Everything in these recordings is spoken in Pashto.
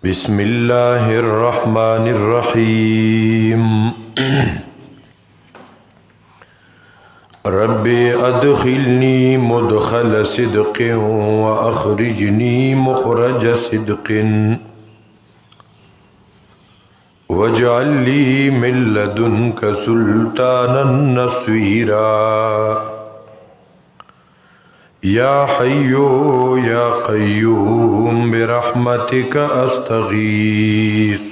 بسم الله الرحمن الرحيم ربي أدخلني مدخل صدق وأخرجني مخرج صدق واجعل لي من لدنك سلطانا نصيرا يا حي يا قيوم برحمتك أستغيث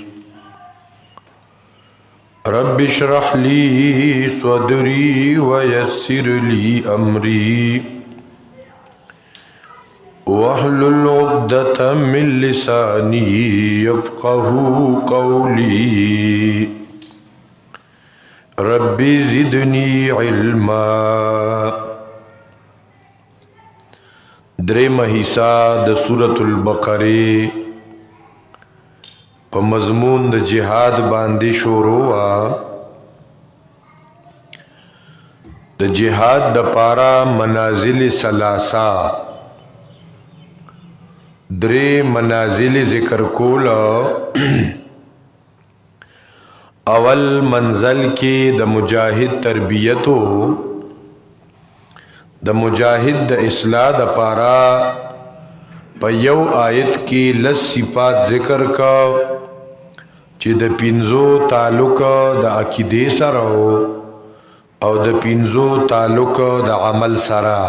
رب اشرح لي صدري ويسر لي أمري واحلل عقدة من لساني يفقه قولي رب زدني علما. درېمه حصہ د سورة البقره په مضمون د جهاد باندې شروع د جهاد د پارا منازل ثلاثه درې منازل ذکر کول. اول منزل کې د مجاهد تربیتو د مجاهد د اصلاح د پارا په یو آیت کې لس صفات ذکر کا چې د پینزو تعلق د عقیده سره او د پینزو تعلق د عمل سره.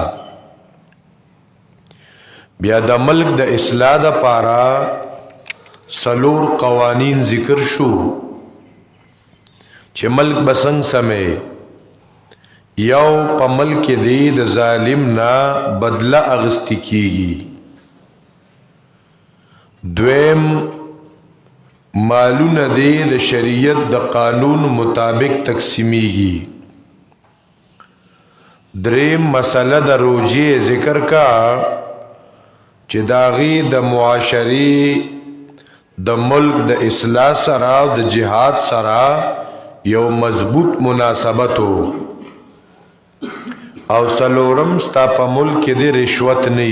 بیا د ملک د اصلاح د پارا سلور قوانین ذکر شو چې ملک بسنګ سمه یو په ملک دی د ظالم نا بدله اغستی کیږي. دویم مالونه دی د شریعت د قانون مطابق تقسیمیږي. دریم مسله د روجې ذکر کا چې داغي د معاشري د ملک د اصلاح سره او د جهاد سره یو مضبوط مناسبتو. او سلورم ستا په ملک کې د رشوت نه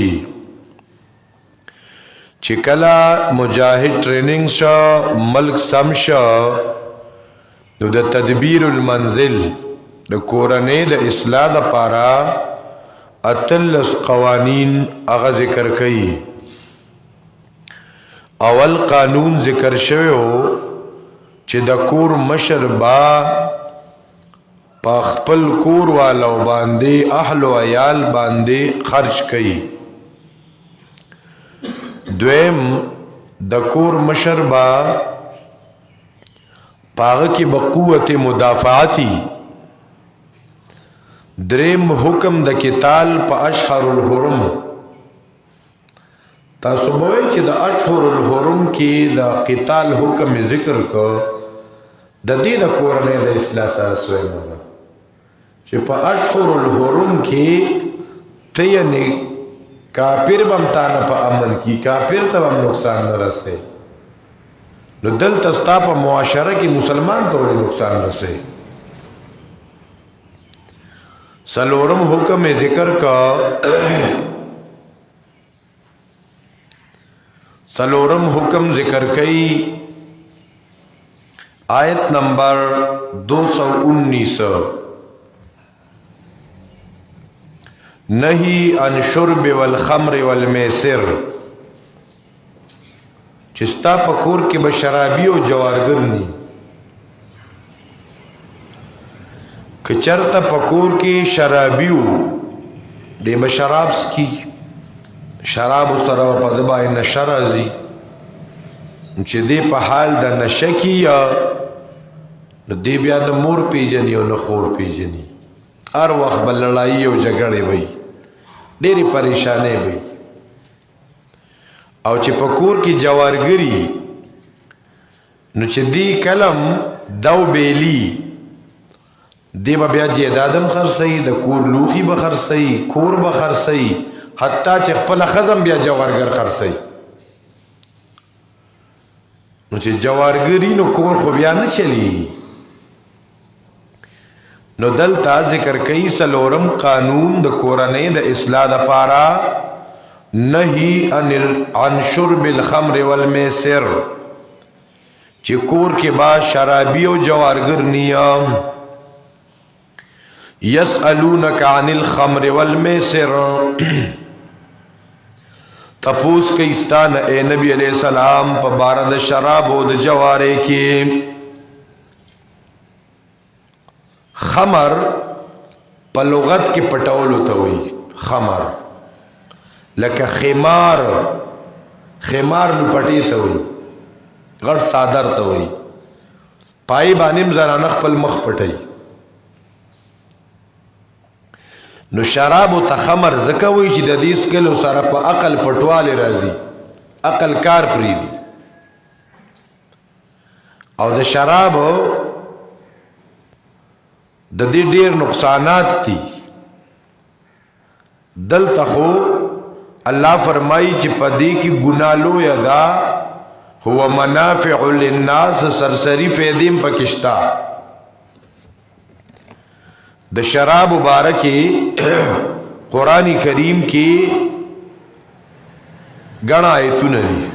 چې کله مجاهد ټریننګ شو ملک سم شو نو د تدبیر المنزل د کورنۍ د اصلاح لپاره اتلس قوانین هغه ذکر کړي. اول قانون ذکر شوی چې د کور مشر با پا خپل کور والو باندې اهل و عیال باندې خرج کړي. دویم د کور مشر با پاغه کې بقوت مدافعاتی. دریم حکم د قتال په اشهر الحرم. تاسو وایي چې د اشهر الحرم کې د قتال حکم ذکر کو د دې د کورنۍ د اصلاح سره سوی نه چې په اشهر الحرم کې ته یعنی کافر بم تانه په امن کې کافر ته هم نقصان نه رسي. نو دلته ستا په معاشره کې مسلمان ته ولې نقصان رسي. سلورم حکم ذکر کا سلورم حکم ذکر کئی آیت نمبر 219 نهی عن شرب والخمر والمیسر. چستا پکور کې به شرابی او جوارګر ني کچرتا پکور کې شرابیو دې به شراب سکي شراب سره په دبای نشه راځي چې دې په حال د نشه کې یا دې بیا د مور پیژني او نه خور پیژني. هر وخت بل لړایي او جګړې وي ډېری پریشانې وي. او چې په کور کې جوارګري نو چې دی کلم دو بیلی دی بیا جیدادم خرڅي د کور لوخي به خرڅي کور به خرڅي حتی چې خپل خزم بیا جوارګر خرڅي. نو چې جوارګری نو کور خو بیا نه چلی. نو دلتا ذکر کئی سلورم قانون د کورنۍ د اصلاح د پارا نهی عن شرب الخمر والمیسر چې کور کې با شرابی او جوارگر نیام یسألونک عن الخمر والمیسر تپوس کئستان اے نبی علیہ السلام پا بارد شراب و د جوارے کی خمر پا لغت کی پٹولو توئی خمر لکه خمار لپٹی توئی غړ صادر توئی پای بانیم زنانخ پل مخ پٹی نو شراب او تخمر زکوي چې د دې سکلو سره په عقل پټواله راځي عقل کار پریدي او د شراب د دې ډیر نقصانات دي دلته خو الله فرمایي چې په دې کې ګنالو یدا هو منافع للناس سرسری فیدیم پکشتا د شراب مبارکی قرآن کریم کی گنا آیتونه دي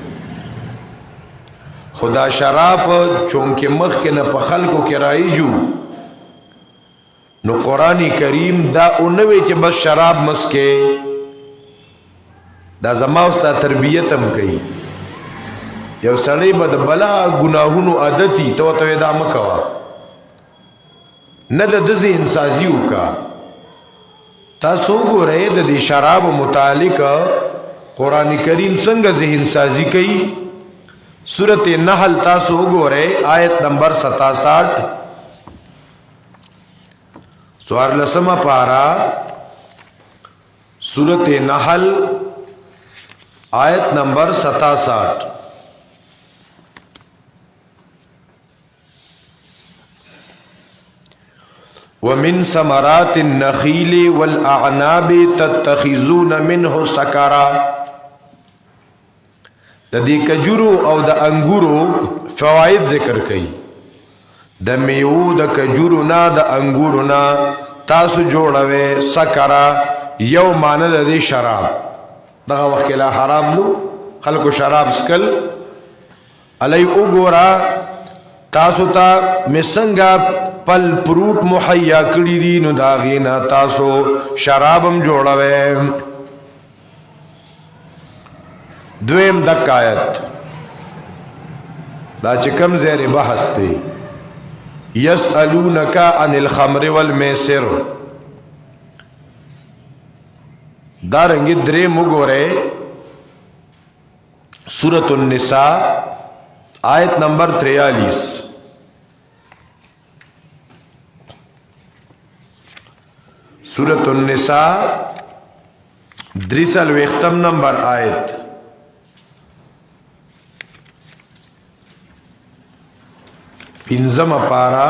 خدا شراب چونکه مخ کې نه په خلکو کې رایجو نو قرآن کریم دا اونوي چې بس شراب مسکه دا زما اوستا تربیتم کوي یو سړی به د بلا ګناهونو عادتي تو دا مکوا نه د ذهن سازي وکا تاسو ګورئ د دې شراب متعلق قران کریم څنګه ذهن سازي کوي سورۃ النحل تاسو ګورئ آیت نمبر 67 سوار لسمه پارا سورۃ النحل آیت نمبر 67 ومن ثمرات النخيل والأعناب تتخذون منه سكرا د دې کجورو او د انګورو فواید ذکر کړي د میوه د کجورو نه د انګورو نه تاسو جوړوي سکرا یو معنی د دې شراب دغه وخت لا حرام نو خلکو شراب سکل علی وګورا تاسو ته مسنګا پل پروت محیا کړی دي نو دا غینا تاسو شرابم جوړوي دویم دکایت دا چې کم زیر بحث دی یسألونک عن الخمر والمیسر دا رنگی درې مګوره سورۃ النساء آیت نمبر 43 سورۃ النساء دریسل وختم نمبر آیت پنځم پارا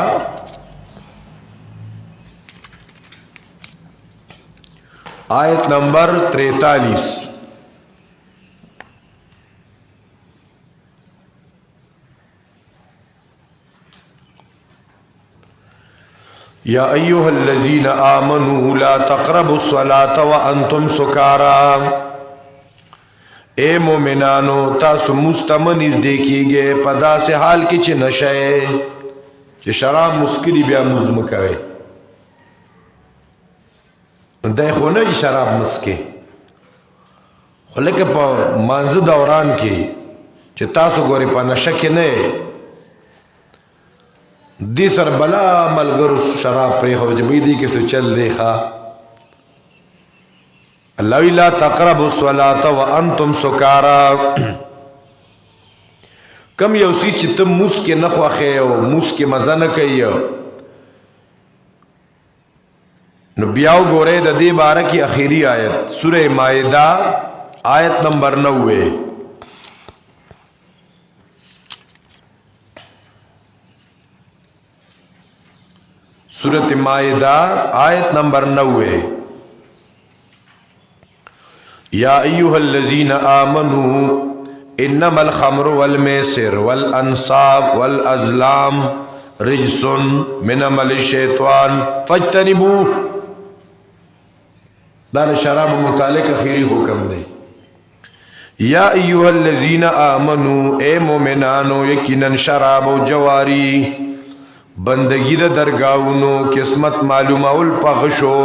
آیت نمبر 43 یا ایها الذین آمنوا لا تقربوا الصلاة وانتم سکارا اے مومنانو تاسو مستمنز دیکھیږئ په داسې حال کې چې نشه چې شراب مسکری بیا مزم کوي دای خو نه شراب مسکه خو لکه په مانزه دوران کې چې تاسو ګوري په نشه کې نه دی سر بلا ملګرو شراب پرې خو چې بيدی کې څه چل دی ښا الله لا تقربوا الصلاة وانتم سکارا کم یو سی چې تم موس کې نه خوخه او موس کې مزه نه کوي نو بیا وګوره د دې باره کې اخیری آیت سوره مائده آیت نمبر 90 سورۃ مائدہ آیت نمبر 90 یا ایها الذین آمنوا انما الخمر والمیسر والانصاب والازلام رجس من عمل الشیطان فاجتنبوه. دا شراب متعلق اخیری حکم دے. یا ایوہ الذین آمنو اے مومنانو یقیناً شراب و جواری بندگی دا درگاونو قسمت معلوماول پغشو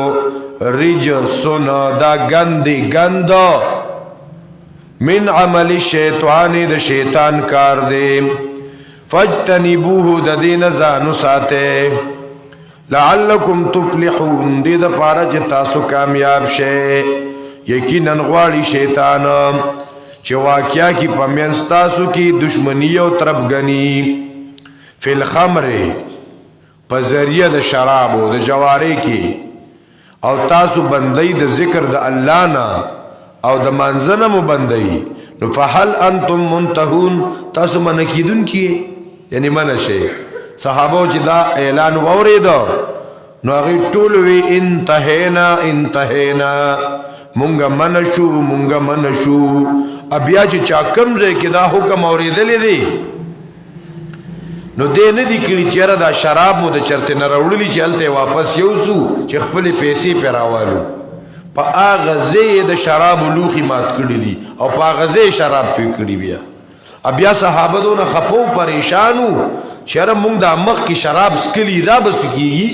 رجسن دا گندی گند من عمل الشیطان دا شیطان کار دے فاجتنبوه دا دین زانو ساتے لعلکم تفلحون دی دا پارا چی تاسو کامیاب شے. یقیناً غواړي شیطان چې واقعیا کی پمینس تاسو کی دشمنی او طرفګنی فی الخمر په ذریعہ د شراب او د جواری کی او تاسو بندئی د ذکر د الله نه او د منځنه مو بندئی نو فهل انتم منتهون تاسو منکیدون کی یعنی منشه. صحابو چې دا اعلان واوریدو نو هغه ټول وی انتهینا انتهینا مونږه منشو. بیا چې چا کم ځای کې دا حکم اوریدلې دی نو دې نه دی کړي چې دا شراب مو د چرته نه راوړلی چې هلته واپس یوسو چې خپل پیسې پې راوالو. په هغه ځای د شراب لوښي مات کړي دي او په هغه ځای شراب توی کړي. بیا صحابه دونه خپو پریشانو چېره مونږ دا مخکې شراب سکلي دا به څه کېږي.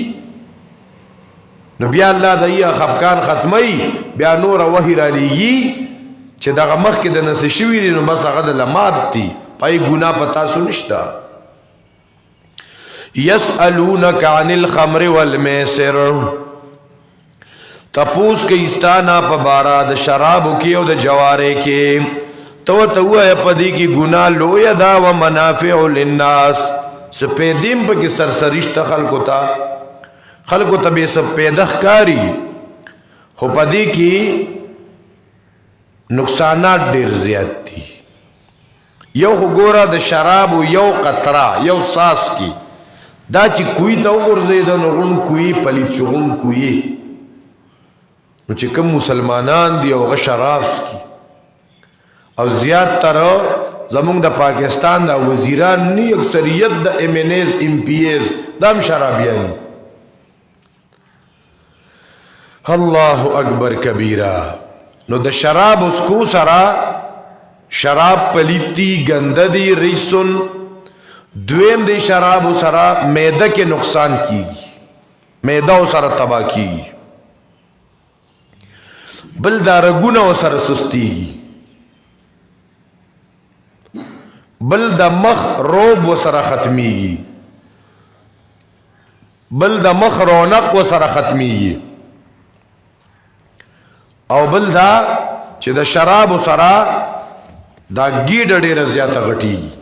نو بیا الله د یې خفقان ختمی بیا نوره وحی رالیږي چې دغه مخکې د نسې شوي دي نو بس هغه د لمات دي پای ګناه په تاسو نشته. یسألونک عن الخمر والمیسر تپوس کې استانا په بارا د شرابو کې او د جوارې کې تو وایه په دې کې ګناه لویه ده و منافع للناس سپیدیم په کې سرسریشته خلکو ته به سب پیدا ښکاري خو په دې کې نقصانات ډیر زیات دي. یو خو ګوره د شرابو یو قطره یو ساس کی دا چې کوی ته وغورځېده نو غون کوی پلیت چې غون کوی نو چې کوم مسلمانان دي او هغه شراب څکي او زیات تر زمونږ د پاکستان د وزیران نی اکثریت د MNAs MPAs دام شرابیان. الله اکبر کبیره. نو د شراب اسکو سرا شراب پلیتی گنددی ریسن دویم دی شراب سرا میده کے نقصان کیگی میده سرا تباہ کیگی بل دا رگونه سرا سستیگی بل دا مخ روب سرا ختمیگی بل دا مخ رونق سرا ختمیگی او بل دا چې د شراب سره دا ګیډه ډیره زیاته غټیږي.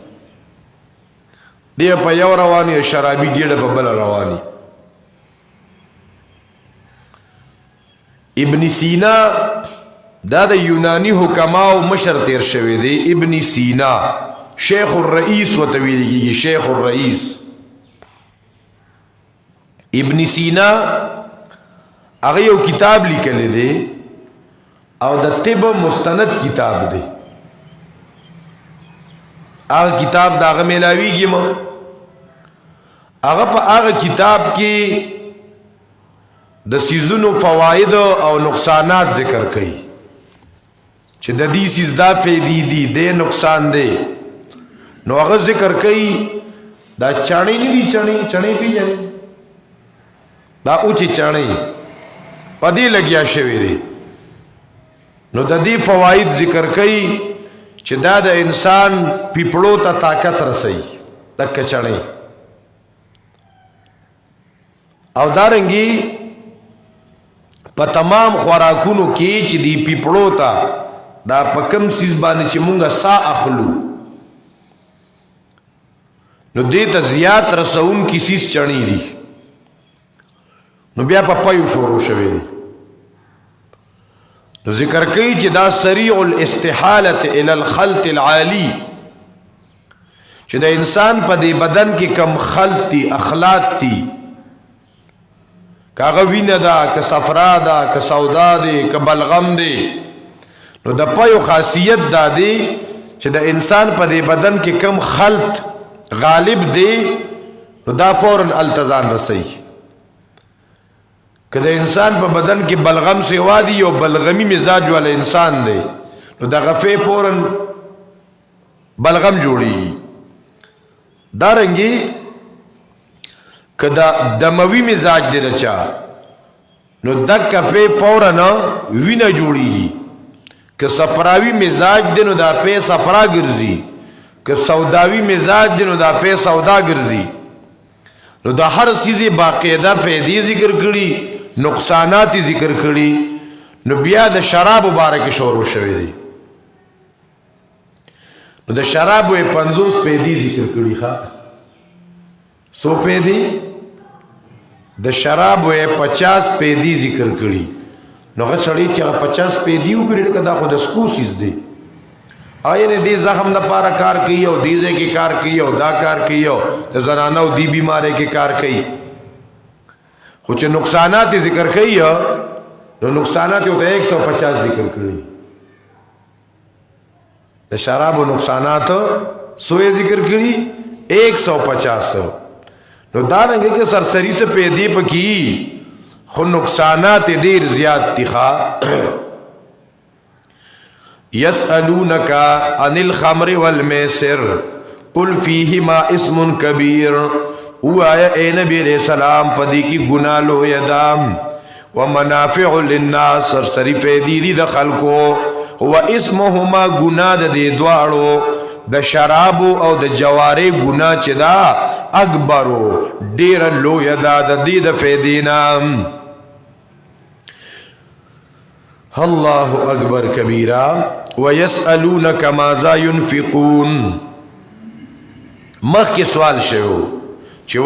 دی په یو رواني شرابي ګیډه په بل رواني. ابن سینا دا د یونانی حکماو مشر تیر شوی دی. ابن سینا شیخ الرئیس و تویلگی شیخ الرئیس. ابن سینا هغه یو کتاب لیکلی دی او د طب مستند کتاب دی. هغه کتاب دا هغه ملاویږي ما هغه په هغه کتاب کې د سیزونو فواید او نقصانات ذکر کړي چې د دې سیز دا فائدې دي د نقصان دی نو هغه ذکر کړي. دا چانی نه دي چانی پیژنې دا اوچی چانی پدې لګیا شوی دی نو د دې فواید ذکر کړي چې دا د انسان پیپړو ته طاقت رسي د کچړې او دارنګي په تمام خوراکونو کې چې دی پیپړو ته دا په کم سیز باندې چې مونږه سا اخلو نو دې ته زیات رسون کی سیز چړې دي نو بیا په پایو شروع شوی نو ذکر کوي چې دا سریع الاستحاله الى الخلط العالی چې د انسان په دې بدن کې کم خلط دي اخلاط دي کاغه وینه دا که صفرا دا که سودا دي که بلغم دي نو د پایو خاصیت دا دی چې د انسان په دې بدن کې کم خلط غالب دی نو دا فوراً التزان رسی که د انسان په بدن کې بلغم سیوا دی یو بلغمی مزاج والا انسان دی نو دا غفه فوراً بلغم جوړي دارنګي که دا دموي مزاج دی رچا نو دا کفه فوراً وینه جوړي که صفراوي مزاج دی نو دا په صفرا ګرځي که سوداوي مزاج دی نو دا په سودا ګرځي نو دا هر چیزی باقاعده فائدې ذکر کړي نقصانات ذکر کړي نو بیا د شراب مبارک شروع شوی دی نو د شراب 50 فائدې ذکر کړي ښا سو فائدې د شراب 50 فائدې ذکر کړي نو هغه سړی چې 50 فائدې وکړي کدا خو د سکوسیز دی آینه دی زخم د پارا کار کوي او دیزه کې کار کوي او دا کار کوي او د زنانو دی بیماری کې کار کوي خو چې نقصانات ذکر کوي نو نقصانات یو ته 150 ذکر کړي د شرابو نقصانات سوې ذکر کړي 150 نو دا رنګ کې سرسری سے پیدي پکې خو نقصانات ډیر زیات دي ښا يسألونك عن الخمر والميسر قل فيهما اسم كبير وایا اے نبی علیہ السلام پدی کی گناہ لو یدام ومنافع للناس سرسری فیدی دی د خلقو هو اسمهما گناہ د دی دواړو د شراب او د جواری گناہ چدا اکبرو ډیر لو یدا د دی د فیدینا الله اکبر کبیرا ويسألونك ماذا ينفقون مخ کی سوال شو چې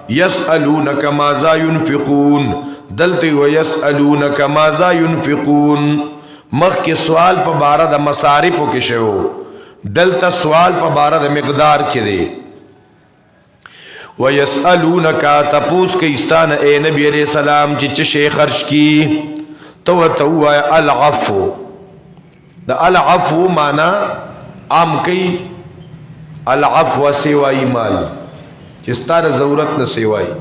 يسألونك ماذا ينفقون دلته ويسألونك ماذا ينفقون مخ کی سوال په بار د مصارف کې شو دلته سوال په بار د مقدار کې دی ويسألونك تپوس کې استان اے نبی علیہ السلام چې شي خرج کی تو العفو دا العفو معنی عام کی العفو سیوائی مال چستار ضرورت نہ سیوائی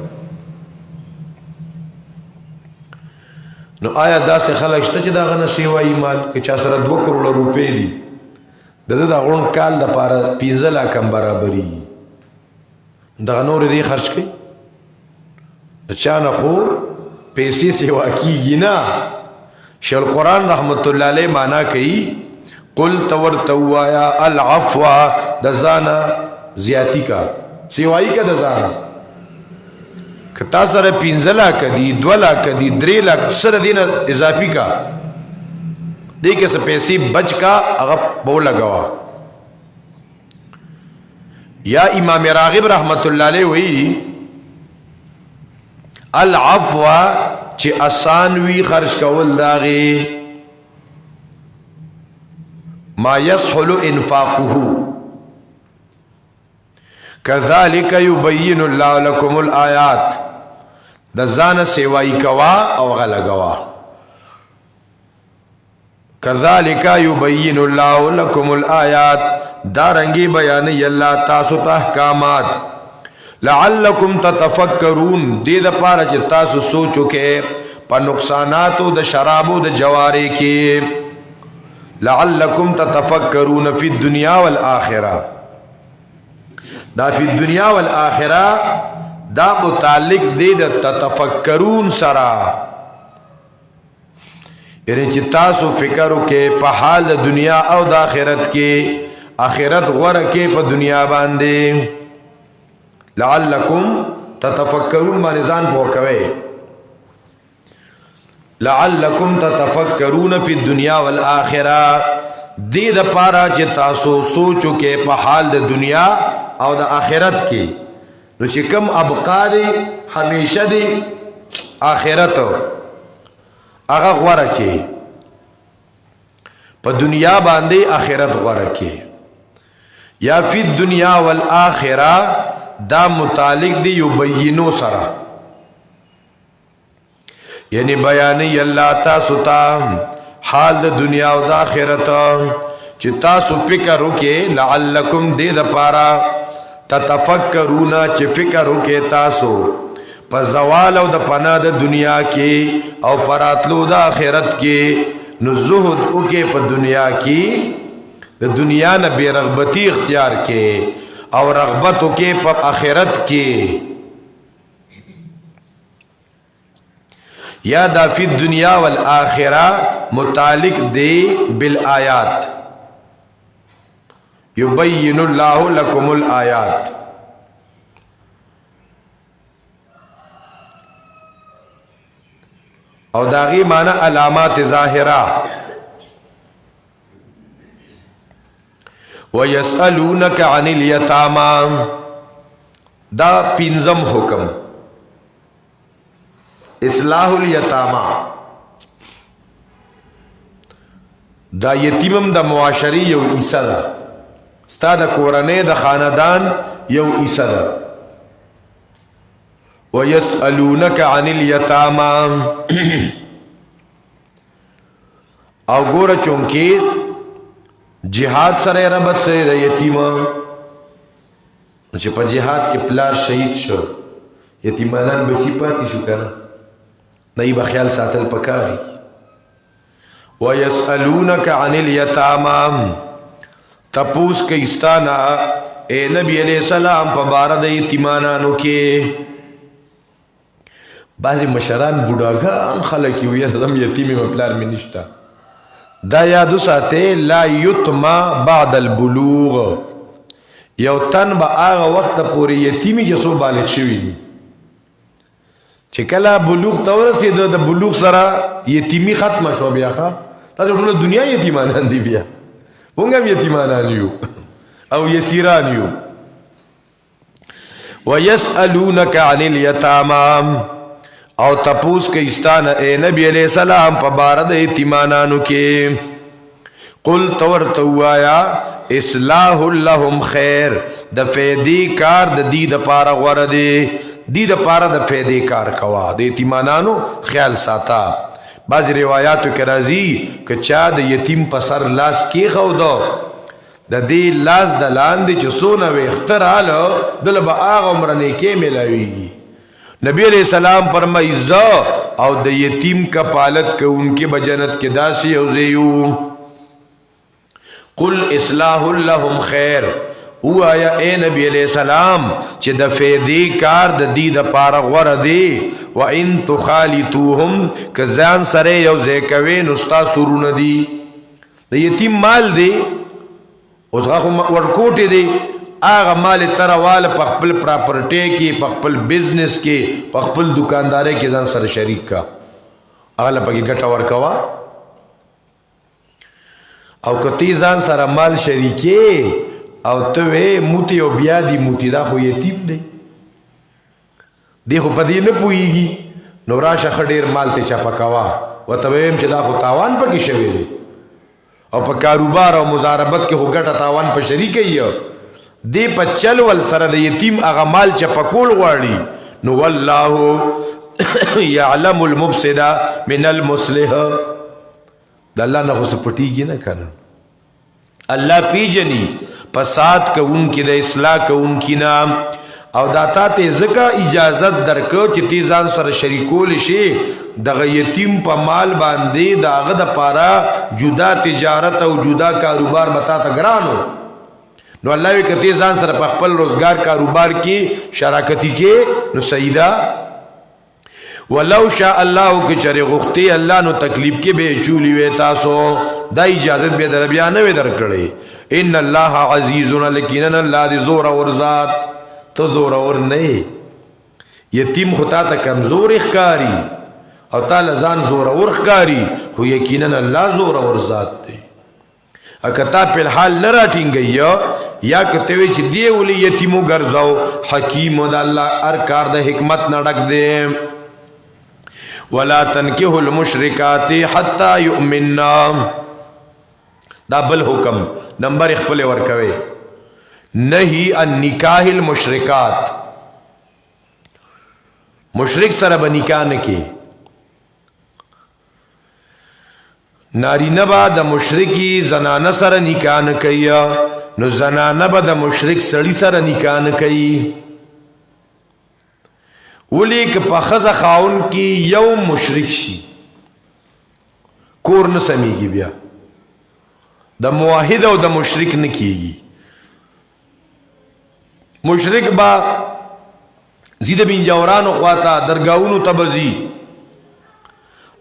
نو آیا دا سے خلق شتا چی دا غنا سیوائی مال که چا سر 2 کروڑ روپے دی دا غون کال دا پارا 15 لاکم برابری دا غنور دی خرچ کی چانا خو پیسی سیوا کی گی نا شیخ القرآن رحمت اللہ علیہ مانا کئی قل تورتوایا العفو دزانا زیادی کا سیوائی کا دزانا کتا سر 15 لاکھ دی 2 لاکھ دی 3 لاکھ سر دین اضافی کا دیکھ سے پیسی بچ کا اغب بو لگوا یا امام راغب رحمت اللہ علیہ وی العفو چی آسان وی خرج کول داغی ما يسحل انفاقه كذلك يبين الله لكم الآيات دزان سیوائی کوا او غلقوا كذلك يبين الله لكم الآيات دارنگی بیانی اللہ تاسو تحکامات لعلکم تتفکرون دید پارا چی تاسو سوچو کے پا نقصاناتو د شرابو د جواری کی لعلکم تتفکرون فی الدنیا والآخرہ دا فی الدنیا والآخرہ دا متعلق دید تتفکرون سرا یعنی چی تاسو فکرو کے پا حال دا دنیا او دا آخرت کے آخرت غور کے پا دنیا باندے لعلکم تتفکرون مانزان پوکوے لعلکم تتفکرون فی الدنیا والآخرہ دید پارا چی تاسو سوچو کے پا حال دا دنیا او دا آخرت کی نو چی کم ابقا دی ہمیشہ دی آخرت اغا غور کی پا دنیا باندے آخرت غور کی یا فی الدنیا والآخرہ دا متعلق دی یبینو سرا یعنی بیانی اللہ تاسو تا حال دا دنیا و دا آخرت چی تاسو فکر رکے لعلکم دے دا پارا تتفکرونا چه فکر ہوکے تاسو پا زوال او دا پناہ دا دنیا کے او پراتلو دا آخرت کے نو زہد اوکے پا دنیا کی دا دنیا نا بے رغبتی اختیار کے او رغبت اوکے پا آخرت کے یا دا فی الدنیا والآخرہ متعلق دے بالآیات یبین اللہ لکم الآیات او داغی معنی علامات ظاہرہ وَيَسْأَلُونَكَ عَنِ الْيَتَامَى دا پنزم حکم اصلاح الیتامہ دا یتیمم دا معاشری یو عیسا دا ستا دا کورنے دا خاندان یو عیسا دا وَيَسْأَلُونَكَ عَنِ الْيَتَامَى او گورا چونکہ جہاد سر ربط سر دا یتیمہ پا جہاد کے پلار شہید شو یتیمانان بچی پاتی شو کنا نئی بخیال ساتل پکاری وَيَسْأَلُونَكَ عَنِ الْيَتَامَى تپوس کئیستانا اے نبی علیہ السلام پا بارد یتیمانانو کے بعضی مشران بوڑاگان خلقی یا رضم یتیمی مپلار میں نشتا دا یادو ساتے لا یتما بعد البلوغ یو تن با آغا وقت پوری یتیمی جسو بالغ شوی دی چکلا بلوغ تورسی دا بلوغ سرا یتیمی ختم شو بیا خوا تا جو طول دنیا یتیمانان دی بیا مونگم یتیمانان یو او یسیران یو وَيَسْأَلُونَكَ عَنِ الْيَتَامَى او تپوس کے استانا اے نبی علیہ السلام پا بارد یتیمانانو کے قل تورتوایا اصلاح لهم خیر دا فیدی کار دا دی دا پارا غوردے دی دا پارا دا فیدی کار کوا دا یتیمانانو خیال ساتا بعض روایاتو کرازی کہ چا دا یتیم پسر لاس کی خو دو دا دی لاس دا لاندی چو سونوی اختر آلو دل با آغا عمرنے کے ملاویگی نبی علیہ السلام فرمائی زا او دا یتیم کا پالت کا ان کے بجنت کے داسی او زیو قل اصلاح لهم خیر او آیا اے نبی علیہ السلام چی دا فیدی کار دا دی دا پارا غور دی و ان تخالیتوهم که زان سرے یو زیکوے نستا سرون دی دا یتیم مال دی اس غاقو ورکوٹی دی آغا مال تروال پخپل پراپرٹے کی پخپل بزنس کی پخپل دکاندارے کی زن سر شریک کا اغلا پاکی گٹا ورکوا او کتی زن سر مال شریکے او توے موتی او بیا دی موتی دا خو یتیم دی دی خو پدی نپوئی گی نو راشا خدیر مال تی چا پکوا و تویم چی دا خو تاوان پاکی شوی دی او پا کاروبار او مزاربت کے خو گٹا تاوان پا شریکی ہے دی پا چلول سر دا یتیم اغا مال چا پکول غاڑی نو واللہ یعلم المفسد من المصلح دا اللہ نا خس پٹی گی نا کنا اللہ پی جنی پسات کا ان کی دا اصلاح کا ان کی نام او داتا تے زکا اجازت درکو چی تیزان سر شریکول شی دا یتیم پا مال باندے دا غد پارا جدا تجارت او جدا کاروبار بتا تا گرانو نو اللہ وی کتی زان سر پخپل روزگار کاروبار کی شراکتی کے نو سیدہ ولو شاء اللہ کے چرے غختی اللہ نو تکلیف کے بے چولی وے تاسو دا اجازت بے در بیانوے در کڑے ان اللہ عزیزن لکنن اللہ دی زور اور ذات تو زور اور نئے یتیم خطا تا کمزور اخکاری او تا لزان زور اور اخکاری خو یقینن اللہ زور اور ذات دے اکتا پی الحال نراٹیں گئی یا کتوی چی دیولی یتیمو گرزاو حکیم دا اللہ ارکار دا حکمت نڑک دے ولا تنکہ المشرکات حتی یؤمننا دا بل حکم نمبر اخپل ورکوے نہی ان نکاح المشرکات مشرک سر بنکاح نکی ناری نبا دا مشرکی زنان سر نکاح نکیا نو زنانه به د مشرک سړي سره نکاح نه کوي. ولی که په ښځه خاوند کې یو مشرک شي کور نه سمیږي، بیا د موحد او د مشرک نه کیږي. مشرک با زید بن جورانو خواته درگاہونو تبزی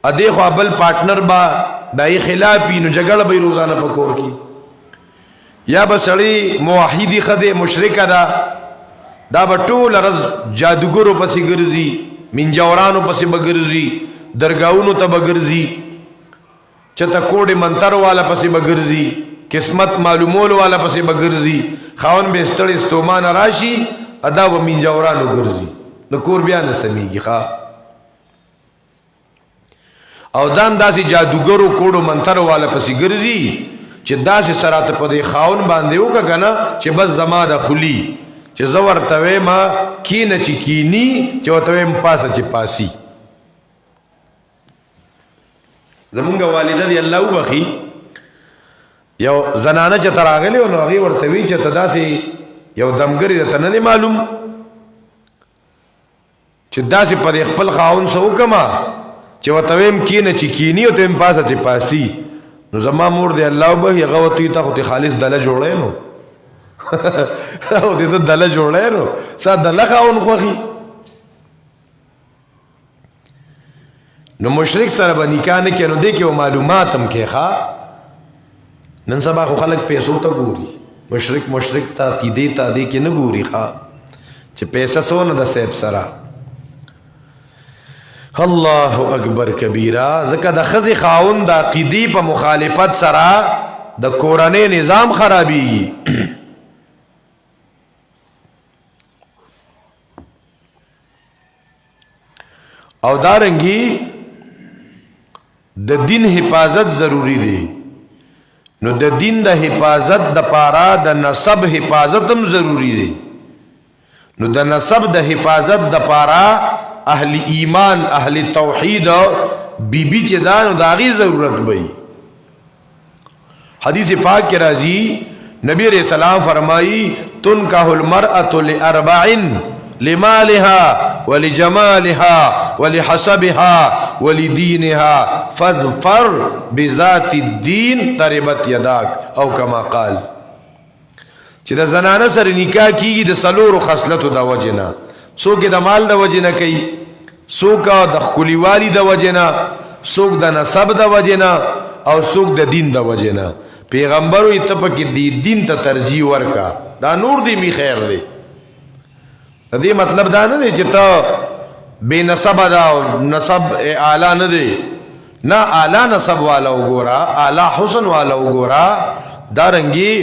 ادی خوا بل پارٹنر با دای خلافی نو جګړه به روزانه پکور کی، یا بسړی موحدی خده مشرک دا دا بټول رز جادوګرو پسې ګرځي، من جورانو پسې بګرځي، درگاہونو ته بګرځي، چته کوډ منتر والا پسې بګرځي، قسمت معلومول والا پسې بګرځي، خاون به ستړي ستومان راشي ادا و من جورانو ګرځي، نو کور بیا نه سميږي ښا. او دام داسې جادوګرو کوډو منتر والا پسې ګرځي چې داسې سرات په دې خاون باندې وکړه کنه چې بس زما د خلی چې زور توې ما کینه چې کینی چې وتوې م پاسه چې پاسي. زمونږ والده دی الله وبخي یو زنانه چې تراغلی او نو هغه ورته وی چې تداسي یو دمګری ته نه معلوم چې داسي په خپل خاون سو کما چې وتویم کینه چې کینی او تم پاسه چې پاسي. نو زما مور دی الله به هغه وتی ته خو خالص دله جوړې نو او دې ته دله جوړې نو سا دله خاون خوخي. نو مشرک سره به نکاح نه کینو دې کې معلومات هم کې ښا. نن سبا خو خلک پیسو ته ګوري، مشرک ته عقیدې ته دې کې نه ګوري ښا چې پیسې سونه د سیب سره. الله اکبر کبیره. ځکه د ښځې خاوند د عقیدې په مخالفت سره د کورنۍ نظام خرابېږي. او دارنګي د دین حفاظت ضروری دی. نو د دین د حفاظت د پاره د نسب حفاظت هم ضروری دی. نو د نسب د حفاظت د پاره اهل ایمان اهل توحید بی بی چې دا نو داغي ضرورت وي. حدیث پاک کې راځي نبی علیہ السلام فرمایي تنکح المرأة لأربع لمالها ولجمالها ولحسبها ولدينها فاظفر بذات الدين تربت يداك او كما قال. چې د زنانه سره نکاح کیږي د سلورو خصلتو د وجنه، څوک د مال د وجنه کوي، څوک د خوليوالي د وجنه، څوک د نسب د وجنه او څوک د دین د وجنه. پیغمبر وي ته پکې دی دین ته ترجیح ورکا، دا نور دی می خیر دی. دې مطلب دا نه دی چې ته بے نسب دا نسب اعلی نه دی، نه اعلی نسب والا وګورا، اعلی حسن والا وګورا، دارنګي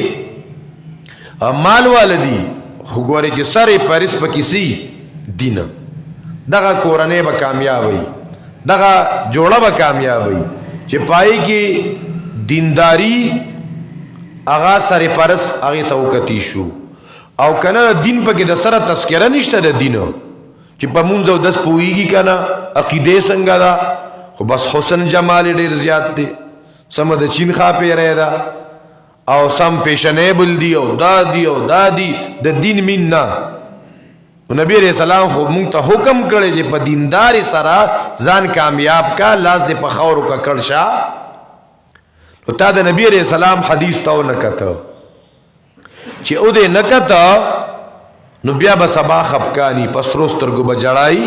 مال والدی خو ګوري چې سره پرس پکې سي دین دغه کورنۍ به کامیابی، دغه جوړه به کامیابی چې پای کې دینداری اغا سره پرس هغه توکتی شو. او کنه دین پکې د سره تذکرہ نشته د دین چې په مونږ او داس پويږي کنه عقیده څنګه دا، خو بس حسن جمال ډیر زیات دی، سم د چین خاپې رہدا او سم پیشنیبل دی او دادی او دادی د دین میننا. نبی علیہ السلام خو مونږ ته حکم کړی چې په دیندار سره ځان کامیاب کا، لاس دې په خاورو کا کړشا. نو تا د نبی علیہ السلام حدیث ته نکته چې او دې نکته نو بیا به سبا خفقانی پسرو سترګو به جړای.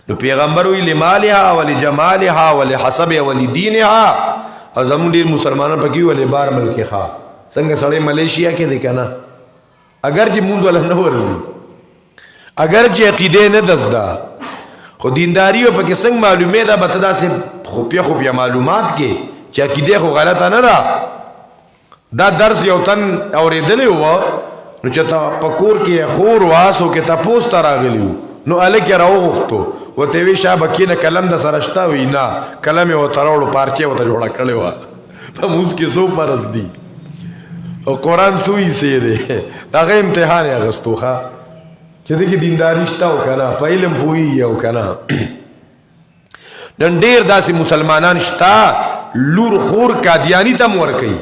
نو پیغمبر وی لمالها ولجمالها ولحسبها ولدينها. او زمون ډیر مسلمانان پکې ولې بار ملک ښا څنګه سړی ملیشیا کې دی کنه، اگر چې مونږ ولا نه ورزي، اگر چې عقیده نه دزدا، خو دینداری او پکې څنګه معلومه ده به تدا سه خو معلومات کې چې عقیده خو غلطه نه ده. دا درس یو تن اوریدلې و نو چې تا پکور کې خور واسو کې تاسو ته راغلیو نو الکه راوغختو وته وی شابه کې نه کلم د سرشتا وی نه کلم یو تراوړو پارچه وته جوړه کړي و په موږ کې سو پرز دي او قران سوې سي دي هغه امتحان یې غستوخه چې دغه دینداری شته او کنه په علم پوي یو کنه. نن ډیر داسې مسلمانان شته لور خور قادیانی ته مور کوي،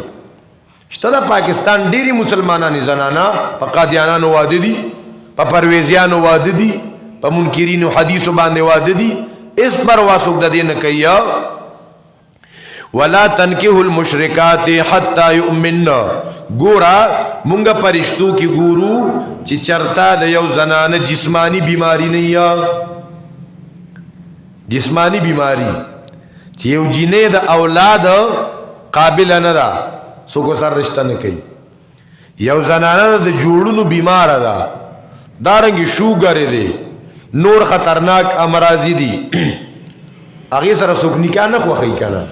شته د پاکستان ډیری مسلمانانی زنانا په قادیانانو واده دي، په پرویزیانو واده دي، په منکرینو حدیثو باندې واده دي، اس پروا څوک د دې نه کوي. ولا تنکحوا المشرکات حتا یؤمنن. ګورا مونږه پرشتو کې ګورو چې چرتا د یو زنانه جسمانی بیماری نه یا جسمانی بیماری چې یو جینې د اولاد قابل نه ده څوک سره رشتہ نه کوي. یو زنانه د جوړونو بیمار ده، دارنګ شوګر دی، نور خطرناک امراضی دي، هغه سره څوک نکاح نه خوښي کنه.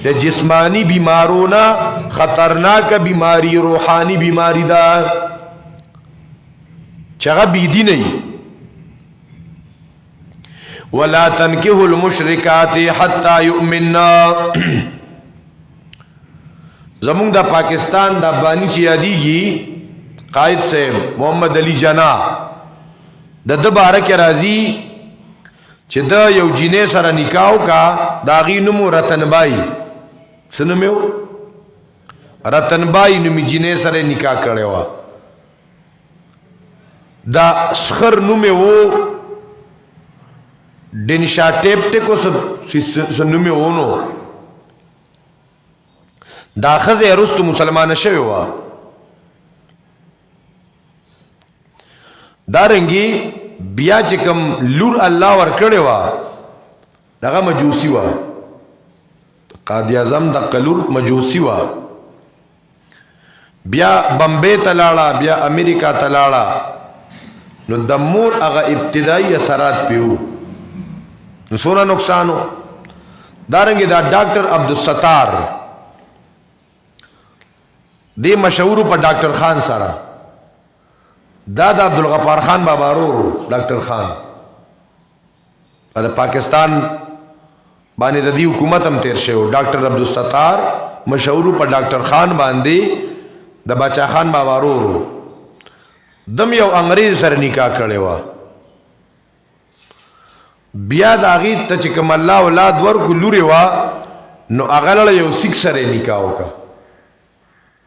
د جسمانی بیمارونه خطرناک بیماری روحانی بیماری ده چغه بيدی نه. ولا تنكحوا المشركات حتى يؤمننا. زمونږ د پاکستان د بانی چې یادېږي قائد صاحب محمد علی جنا د باره کې راځي چې د یو جینې سره نکاح کا داغي نوم رتنبای سنمو رتنبای نومي جینې سره نکاح کړي وا. دا سخر نوم وو ډنشا ټیپ ټکو سنوم وونو. دا خزه رستو مسلمان شوی وا. دارنګي بیا چې کوم لور الله ور کړی وا دغه مجوسی وا. قاضی اعظم د قلور مجوسی وا. بیا بمبئی تلاړه، بیا امریکا تلاړه. نو د مور هغه ابتدایي اثرات پیو نو سونه نقصانو. دارنګي دا ډاکټر عبدالستار دی مشهور په ډاکټر خان سره، دا د عبدالغفار خان بابا ورو ډاکټر خان د پاکستان باندې د دې حکومت هم تیر شوی. ډاکټر عبدالستار مشهور په ډاکټر خان باندې د بچا خان بابا ورو دم یو انګریز سره نکاح کړی و. بیا د هغې ته چې کوم الله اولاد ورکو لورې وه نو هغه لړه یو سیک سره نکاح وکړه،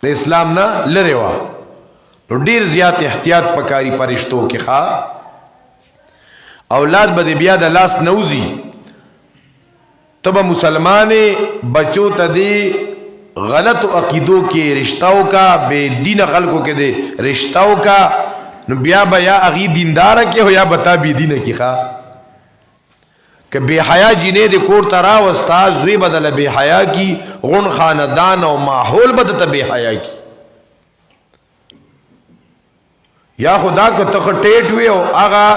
د اسلام نه لرې وه. نو ډېر زیات احتیاط پکاري پرشتو کې ښه. اولاد به د بیا د لاس نوځي. ته به مسلمانې بچو ته دی غلط عقیدو کې رشتاو کا، بے دین خلقو کې دی رشتاو کا، نو بیا به یا اغي دیندار کې هو یا بتا بی دین کې ښا. که بے حیا جینې د کور ترا وستا زوی بدل بے حیا کی غن خاندان او ماحول بدت بے حیا کی. یا خدا کو ته ټیټ وی او اغا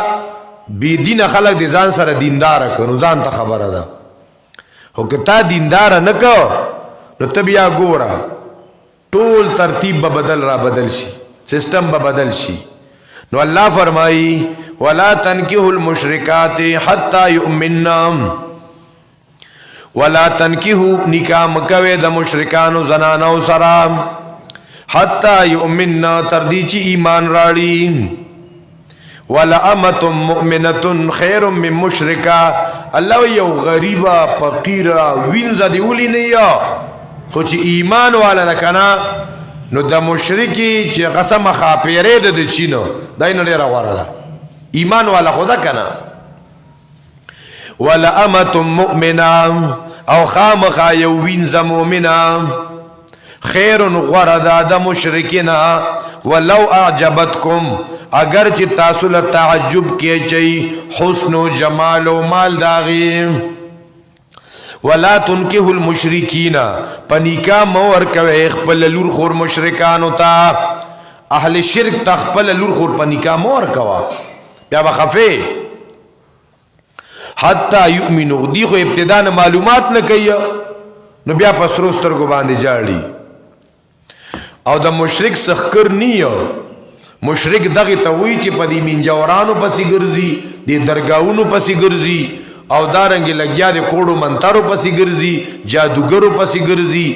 بی دین خلق د ځان سره دیندار کړو ځان ته خبره ده. خو که تا دیندار نه کو نو ته بیا ګوره ټول ترتیب به بدل را بدل شي، سسٹم به بدل شي. نو الله فرمائی ولا تنکحوا المشرکات حتی یؤمننا. ولا تنکحوا نکاح مکوي د مشرکانو زنانو سره حتی یؤمننا تر دې چې ایمان راړي. ولا امة مؤمنة خیر من مشرکه. الله یو غریبه فقیره وینځه دی ولي نه یا خو چې ایمان والا ده کنه نو د مشرکی چې قسم خاپیره ده د چینو دای نه ډیره غوړه ده ایمان والا خدا کنه. ولا امة مؤمنه او خامخا یو وینځه مؤمنه خیر غوړه ده د مشرکینا. ولو اعجبتکم اگر چې تاسو له تعجب کې چي حسن و جمال او مال داغي. ولا تنکحوا المشرکین پنیکا مور کوي خپل لور خور مشرکانو ته. اهل شرک ته خپل لور خور پنیکا مور کوا بیا بخفه حتی یؤمنو. دی خو ابتدا نه معلومات نه کوي نو بیا پسرو سترګو باندې جاړي. او د مشرک سخکر نیو مشرک دغه ته وی چې په دې منجورانو پسې ګرځي، د درگاہونو پسې ګرځي، او دارنګ لګیا د کوړو منترو پسې ګرځي، جادوګرو پسې ګرځي.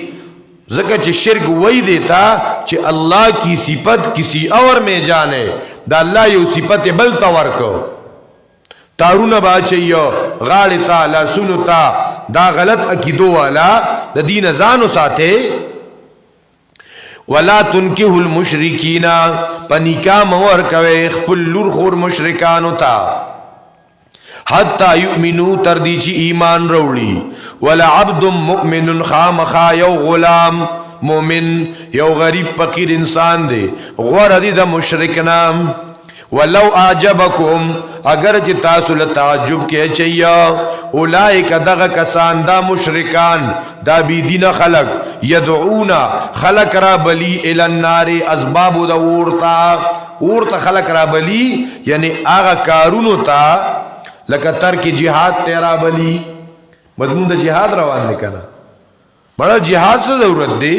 ځکه چې شرک وای دیتا چې الله کی صفت کسی اور میں جانے، دا الله یو صفت بل تا ورکو. تارونه باچیو غاړه تا لاسونو تا دا غلط عقیدو والا د دین ځانو ساته. ولا تنکحوا المشرکین پنیکا مور کوي خپل لور خور مشرکانو تا حتی یؤمنو تردی چی ایمان روڑی ولا عبد مؤمن خامخا یو غلام مومن یو غریب فقیر انسان دے غور دی دا مشرکنا ولو اعجبکم اگر چی تاسو لتعجب کے چیا اولائک دغا کسان دا مشرکان دا بی دین خلق یدعونا خلق را بلی الالنار اسباب دا اورتا خلق را بلی یعنی آغا کارونو تا لکه ترک جہاد تیرا بلی مضمون دا جہاد روان دے کنا بڑا جہاد سے ضرورت دے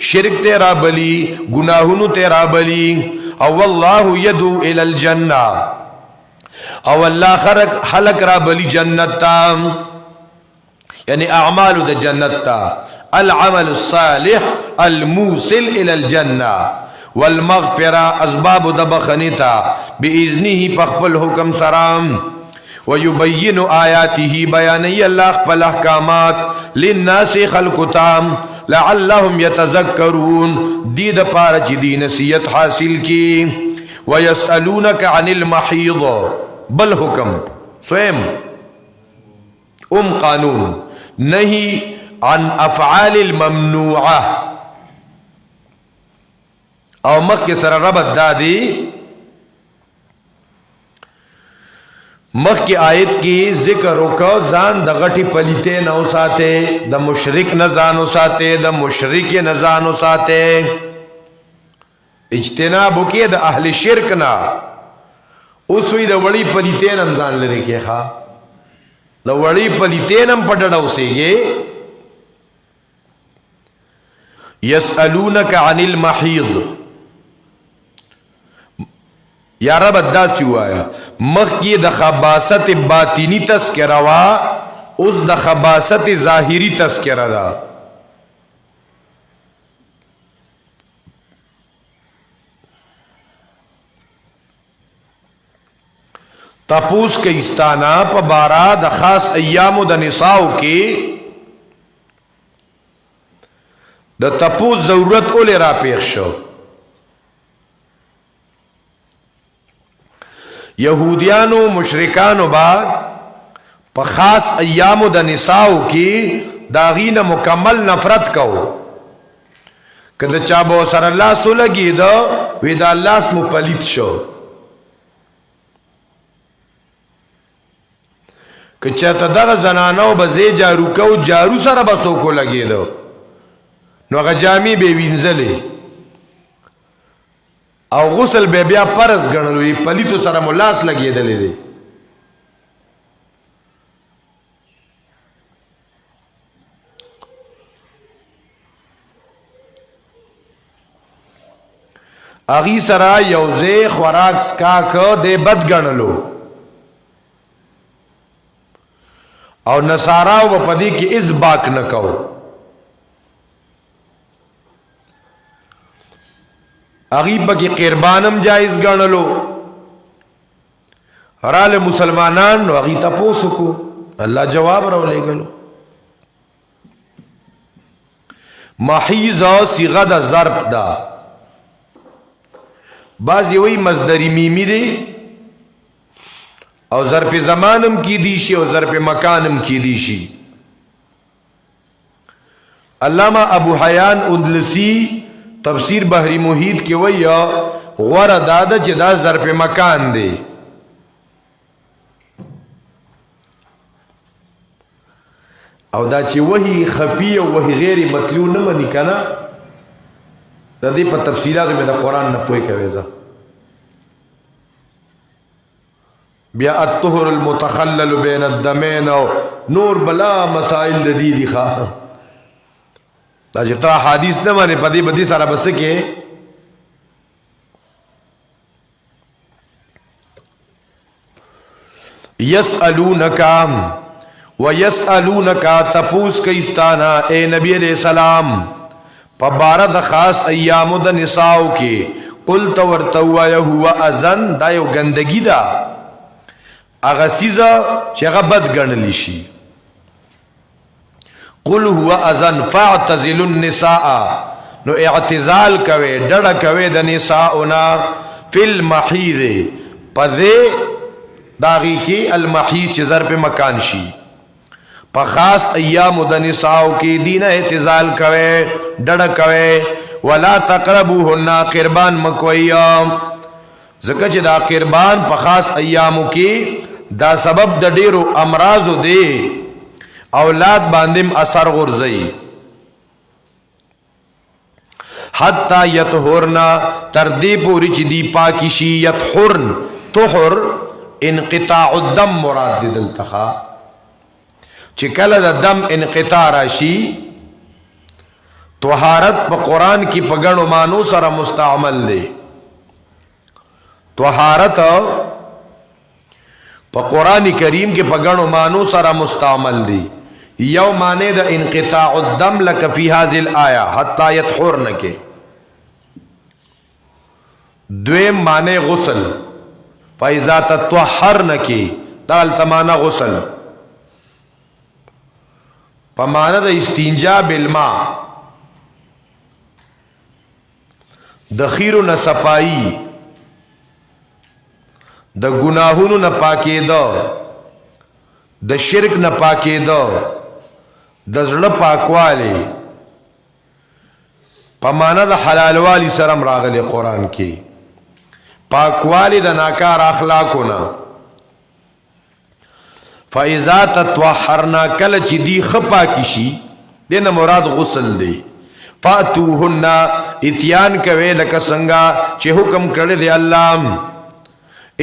شرک تیرا بلی گناہونو تیرا بلی او واللہ یدو الالجنہ او اللہ خلق را بلی جنت تا یعنی اعمال دا جنت تا العمل الصالح الموصل الالجنہ والمغفرہ اسباب دا بخنیتا بإذنه پخپل حکم سرام ويبين آياته بياني الله خپل احکامات للناس خلقتام لعلهم يتذكرون دي د پاره چې دي نصیحت حاصل کی ويسألونك عن المحيض بل حکم سویم قانون نهي عن افعال الممنوعه او مخ سره ربط دادی مخ کی آیت کی ذکر وکاو ځان د غټي پلیته نه اوساته د مشرک نه ځان اوساته د مشرک نه ځان اوساته اجتناب وکي د اهل شرک نه اوس وی د وړي پلیته نه ځان لري کې ښا د وړي پلیته نه پټړ اوسېږي يسألونك عن المحيض یا رب داسی وایا مخی د خباست باطینی تذکرہ وا اس د خباست ظاہری تذکرہ دا تپوس کے استانا پا بارا د خاص ایامو د نساؤ کی د تپوس ضرورت اولی را پیش شو یہودیانو مشرکانو با پا خاص ایامو دا نساؤ کی داغین مکمل نفرت کو کہ دا چابو سر اللہ سو لگی دا ویدا اللہ اسمو پلیت شو کہ چاہتا دا زنانو بزے جارو کو جارو سر بسو کو لگی دا نو اگا جامی بے وینزلے او غسل بے بیا پرز گنلوی پلیتو سر ملاس لگی دلی دی اغی سرا یوزے خوراک سکاک دے بد گنلو او نصاراو با پدی کی از باک نکو اغیب کی قربانم جائز گانلو حرال مسلمانان و اغی تپوسو کو اللہ جواب رو لے گلو محیض صیغہ دا ضرب دا بعضی وی مصدری میمی دے او ظرف زمانم کی دیشی او ظرف مکانم کی دیشی علامہ ابو حیان اندلسی تفسیر بحری محیط کی وی غور دادا چی دا ظرف مکان دے او دا چی وحی خفی و وحی غیر مطلوع نمانی کنا دا دی پا تفصیلات میں دا قرآن نپوئی کوئیزا بیا الطہر المتخلل بین الدمین او نور بلا مسائل دی دی خواہ دا جتا حدیث نہ مانے پدی بدی سارا بس کے یسألونکا ویسألونکا تپوس کئیستانا اے نبی علیہ السلام پبارد خاص ایام دا نساؤ کے قل تورتوا یہو ازن دا یو گندگی دا اغسیزا چیغا بد گرنلی شی قل هو اذن فاعتزلوا النساء نو اعتزال کوي ډډه کوي د نساؤنا فی المحیض پدې داغي کې المحیض چې ظرف مکان شي په خاص ایام د نساء کې دینه اعتزال کوي ډډه کوي ولا تقربوهن قربان مکویا ځکه چې دا قربان په خاص ایامو کې دا سبب د ډیرو امراضو دی اولاد باندې اثر غورځي حتا یطهرنا تر دې پوری چې دی پاکی شي یطهرن طهر انقطاع الدم مراد دی دلته چې کله د دم انقطاع راشي طهارت په قران کې په غنو مانو سره مستعمل دی طهارت په قران کریم کې په غنو مانو سره مستعمل دی یو معنی د انقطاع الدم لك فی هذه الايه حتا يطهرن کې دویم معنی غسل فاذا تطهرن کې دال تمانا غسل په معنی د استنجا بالماء د خیرو نه صفائی د گناهونو نه پاکېدو د شرک نه پاکېدو د زړه پاکوالی په معنا د حلال والی سره راغلی قران کې پاکوالی د ناکار اخلاقونه فاذا تطهرنا کله چې دی خپا کی شي دنه مراد غسل دی فاتوهن اتیان کوي لکه څنګه چې حکم کړی دی الله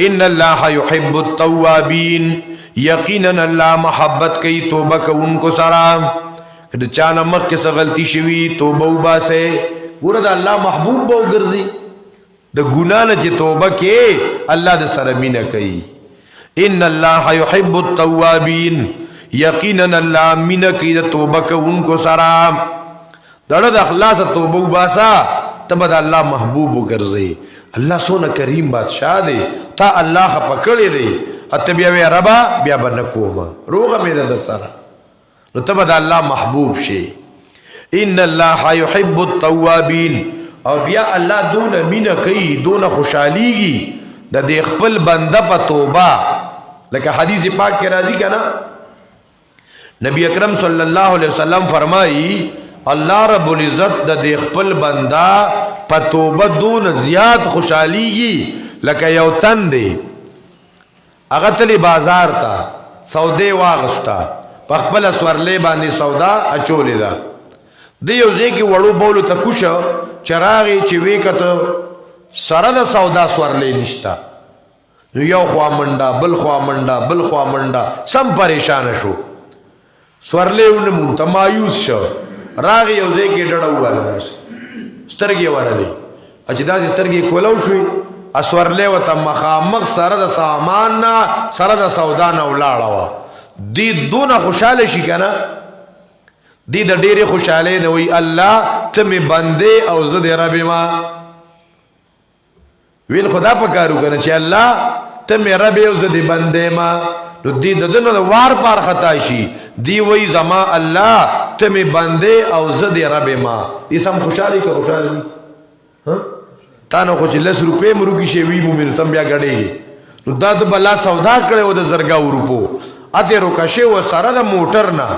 ان الله يحب التوابين یقینا الله محبت کوي توبه کوونکو سره کله چانه مخ کې څه غلطي شوي توبه وباسه ګوره د الله محبوب به وګرځي د ګنا نه چې توبه کې الله د سره مینه کوي ان الله يحب التوابين یقینا الله مینه کوي د توبه کوونکو سره دړه د اخلاص توبه وباسا تبه د الله محبوب وګرځي الله سونه کریم بادشاہ دی تا الله پکړی دی اته بیا وی ربا بیا بنکوما روغه مې د سره نو تبه د الله محبوب شي ان الله يحب التوابين او بیا الله دون مینا کوي دون خوشاليږي د دې خپل بنده په توبه لکه حدیث پاک کې راځي کنه نبی اکرم صلی الله علیه وسلم فرمایي الله رب العزت د دې خپل بنده په توبه دون زیات خوشاليږي لکه یو تن دی هغه تلی بازار ته سودې واغستا په خپل سورلې باندې سودا اچولې ده د یو ځای کې وړو بولو ته کوشو چراغي چې وی کته سره د سودا سورلې نشتا یو خوا منډه بل خوا منډه بل خوا منډه سم پریشان شو سورلې ونه متمایوس شو راغي یو ځای کې ډډه وواله سترګې ورلې چې داسې سترګې کولو شوې اسورلې وته مخامخ سره د سامان نه سره د سودا نه ولاړه وه دی دونه خوشحاله شي که نه دی د ډېرې خوشحالۍ نه وی الله ته مې بندې او زه د رب ما ویل خدا په کار وکړه چې الله ته مې رب او زه د بندې ما نو دی د دنه د وار پار خطا شي دی وی زما الله ته مې بندې او زه د رب ما دې سم خوشحالي که خوشحاله وي تا نو خو چې 10 روپۍ مروږي شي وي مومن سم بیا ګډېږي نو دا د بلا سودا کړی و د زرګاو روپو اته روکشه و سره د موټر نه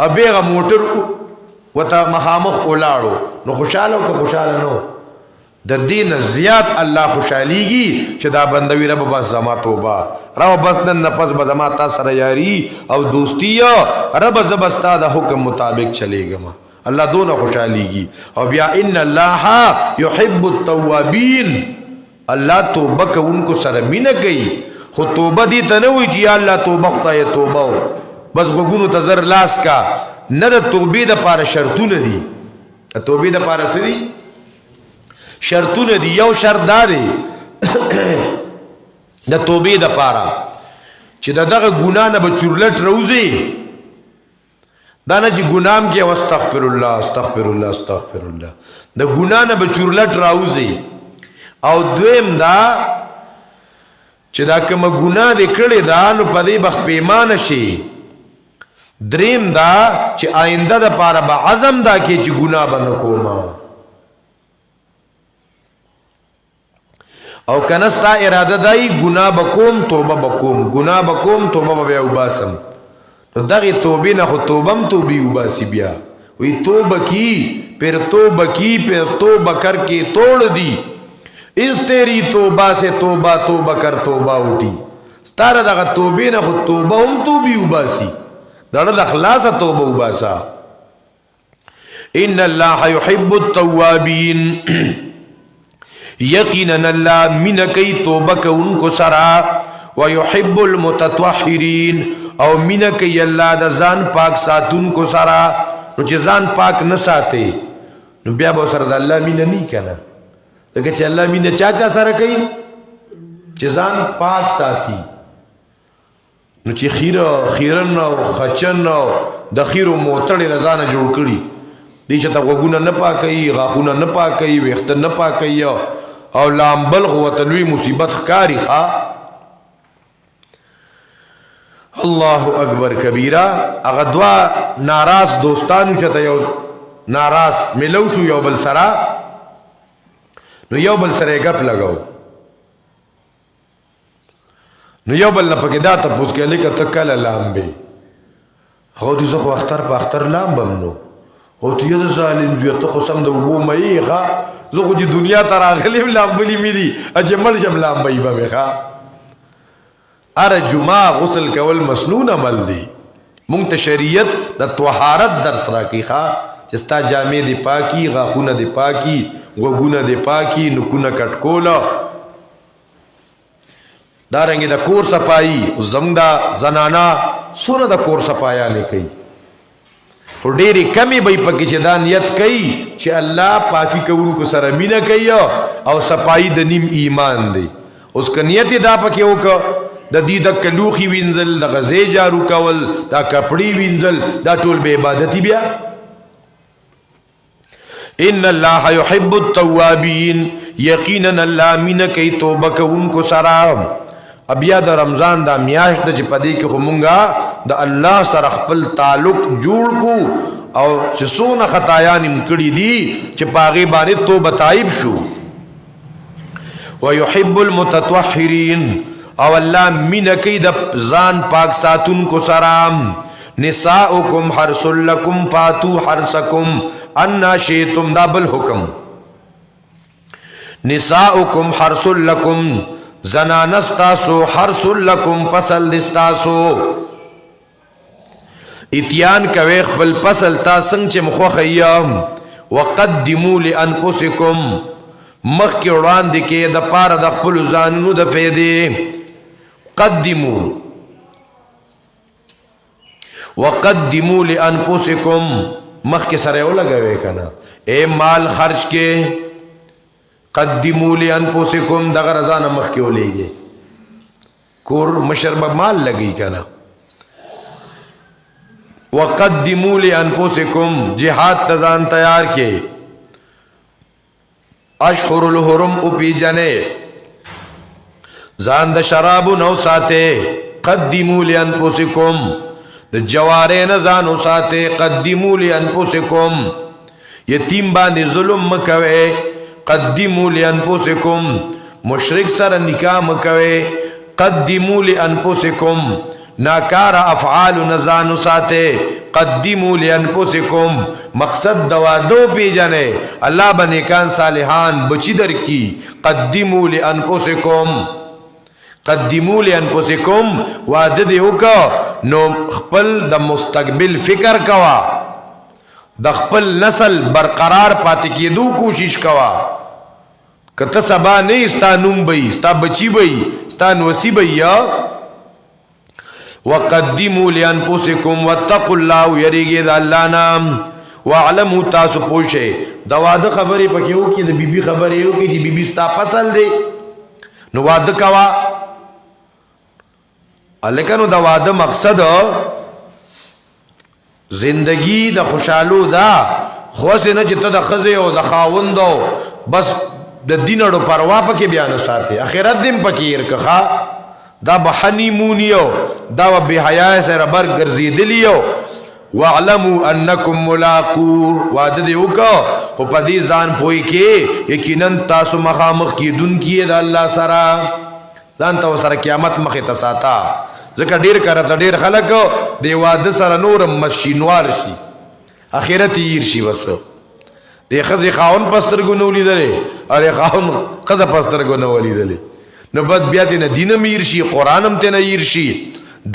ابېغه موټر وته مخامخ ولاړو نو خوشاله او که خوشاله نو د دین زیات الله خوشاليږي چې دا بندوي رب بس زما توبه رب بس نن نفس به زما تا سره یاري او دوستی رب زبستا د حکم مطابق چلےګم الله دونه خوشاليږي او بیا ان الله يحب التوابين الله توبه کوونکو سره مینه کوي خو توبه دي ته نه وي چې الله توبه خدای توبه بس وګونو ته زر لاس کا نه د توبې د پاره شرطونه دي د توبې د پاره څه دي شرطونه دي یو شرط دا دی د توبې د پاره چې دغه ګناه نه به چورلټ روزي دا نه چې ګنام کې واستغفر الله استغفر الله استغفر الله د ګنا نه به چورلټ راوځي او دویم دا چې دا کوم ګنا دې کړی دا نو په دې بخ پیمانه شي دریم دا چې آینده د پاره به عزم دا کې چې ګنا بنه کوما او کنستا اراده دای گناه بکوم توبه بکوم گناه بکوم توبه بیا وباسم نو دغه توبه نه خو توبم توبه وباسی بیا وی توبه کی پھر توبہ کر کے توڑ دی اس تیری توبہ سے توبہ توبہ کر توبہ اٹھی ستاره دغه توبې نه خو توبه هم توبې وباسي دغه د اخلاص توبه وباسا ان الله يحب التوابين یقینا الله من کوي توبه کوونکو سره ويحب المتطهرين او من کوي الله د ځان پاک ساتونکو سره نو چې ځان پاک نه ساتي نو بیا به سره د الله مینه نه کنه دغه چې الله مینه چا سره کوي چې ځان پاک ساتي نو چې خیرن او خچن او د خیرو موتړې رضانه جوړ کړي دې چې تا وګونه نه پاکي غاخونه نه پاکي وخت نه پاکي او لامبل هو تلوي مصیبت خکاری ښا الله اکبر کبیره هغه دوا ناراض دوستانو چې ته یو ناراض ملو شو یو بل سره نو یو بل سره غپ لگاو نو یو بل نه پکې دا ته پوس کې لیکه تکل لامبي هغه دې زه خو اختر په اختر لامبم نو او ته یو ظالم جو ته خو سم د وبو مې ښا زه خو دې دنیا ته راغلی لامبلی مې دي اجمل شم لامبي به ښا ار جمعه غسل کول مسنون عمل دی مونږ ته شریعت د طهارت درس راکې ښا چې ستا جامې دی پاکي غاخونه دی پاکي وګونه دی پاکي نکونه کټ کولا دارنګه د کور صفائی زمدا زنانا سونه د کور صفایا نه کوي پر ډېری کمی به پکې چې دا نیت کوي چې الله پاکي کوونکو سره مینه کوي او صفائی د نیم ایمان دی اوس که نیت دا پکې وکړه د دې د کلوخي وینځل د غزې جارو کول دا کپړی وینځل دا ټول به عبادتي بیا ان الله يحب التوابين یقینا الله مين کوي توبه کوونکو سره بیا د رمضان دا میاشت چې پدې کې همونګه د الله سره خپل تعلق جوړ کو او چې سونه خطایان کړي دي چې پاغي باندې توبه تایب شو ويحب المتطهرين او الله مين کوي د ځان پاک ساتونکو سره نساؤکم حرث لکم فاتو حرثکم ان شئتم دا بل حکم نساؤکم حرث لکم زنانستاسو حرث لکم فصل دستاسو اتیان کوي خپل فصل تا څنګه چې مخه خیام وقدموا لانفسکم مخ کې وړاندې کې د پاره د خپل ځانونو د فائدې قدموا وقدموا لانفسکم مخ کې سره ولګوي کنه اے مال خرج کې قدموا لانفسکم دغه رضانه مخ کې ولېږي کور مشرب مال لګي کنه وقدموا لانفسکم جهاد تزان تیار کې اشهر الحرم او پیجنه ځان د شراب نو ساته قدموا لانفسکم د جواره نه ځانو ساته قدموا لانفسکم یتیم باندې ظلم مکوي قدموا لانفسکم مشرک سره نکاح مکوي قدموا لانفسکم ناکار افعال نزانو ساته قدموا لانفسکم مقصد دوادو پیجنه الله بنیکان صالحان بچی در کی قدموا لانفسکم قدموا لانفسکم وعده دی وکړه نو خپل د مستقبل فکر کوا د خپل نسل برقرار پاتې کېدو کوشش کوا کته سبا نه ستانوم بې ستا بچی بې ستان وسی بې یا وقدموا لانفسکم واتقوا الله یریږي د الله نام واعلموا تاسو پوښه دا واده خبرې پکې وو کې د بیبي خبرې وو کې چې بیبي ستا فصل دی نو واده کوا الکانو دا واده مقصد زندگی د خوشالو دا خوښ نه چې ته د خزه او د خاوندو بس د دینړو پروا پکې بیان ساتي اخرت دیم پکې ورکخه دا به هنیمونیو دا به حیا سره بر ګرځیدلیو واعلموا انکم ملاقو وعده دی وکړه او په دې ځان پوي کې یقینا تاسو مخامخ کیدونکي د الله سره ځان ته سره قیامت مخه ته ساته ځکه ډیر کړه ډیر خلک دی واده سره نور مشینوار شي اخرت یې شي وسو دی خزي خاون پستر ګو نو لیدلې اره خاون خزه پستر ګو نو لیدلې نو بد بیا دې نه دین میر شي قرانم ته نه ير شي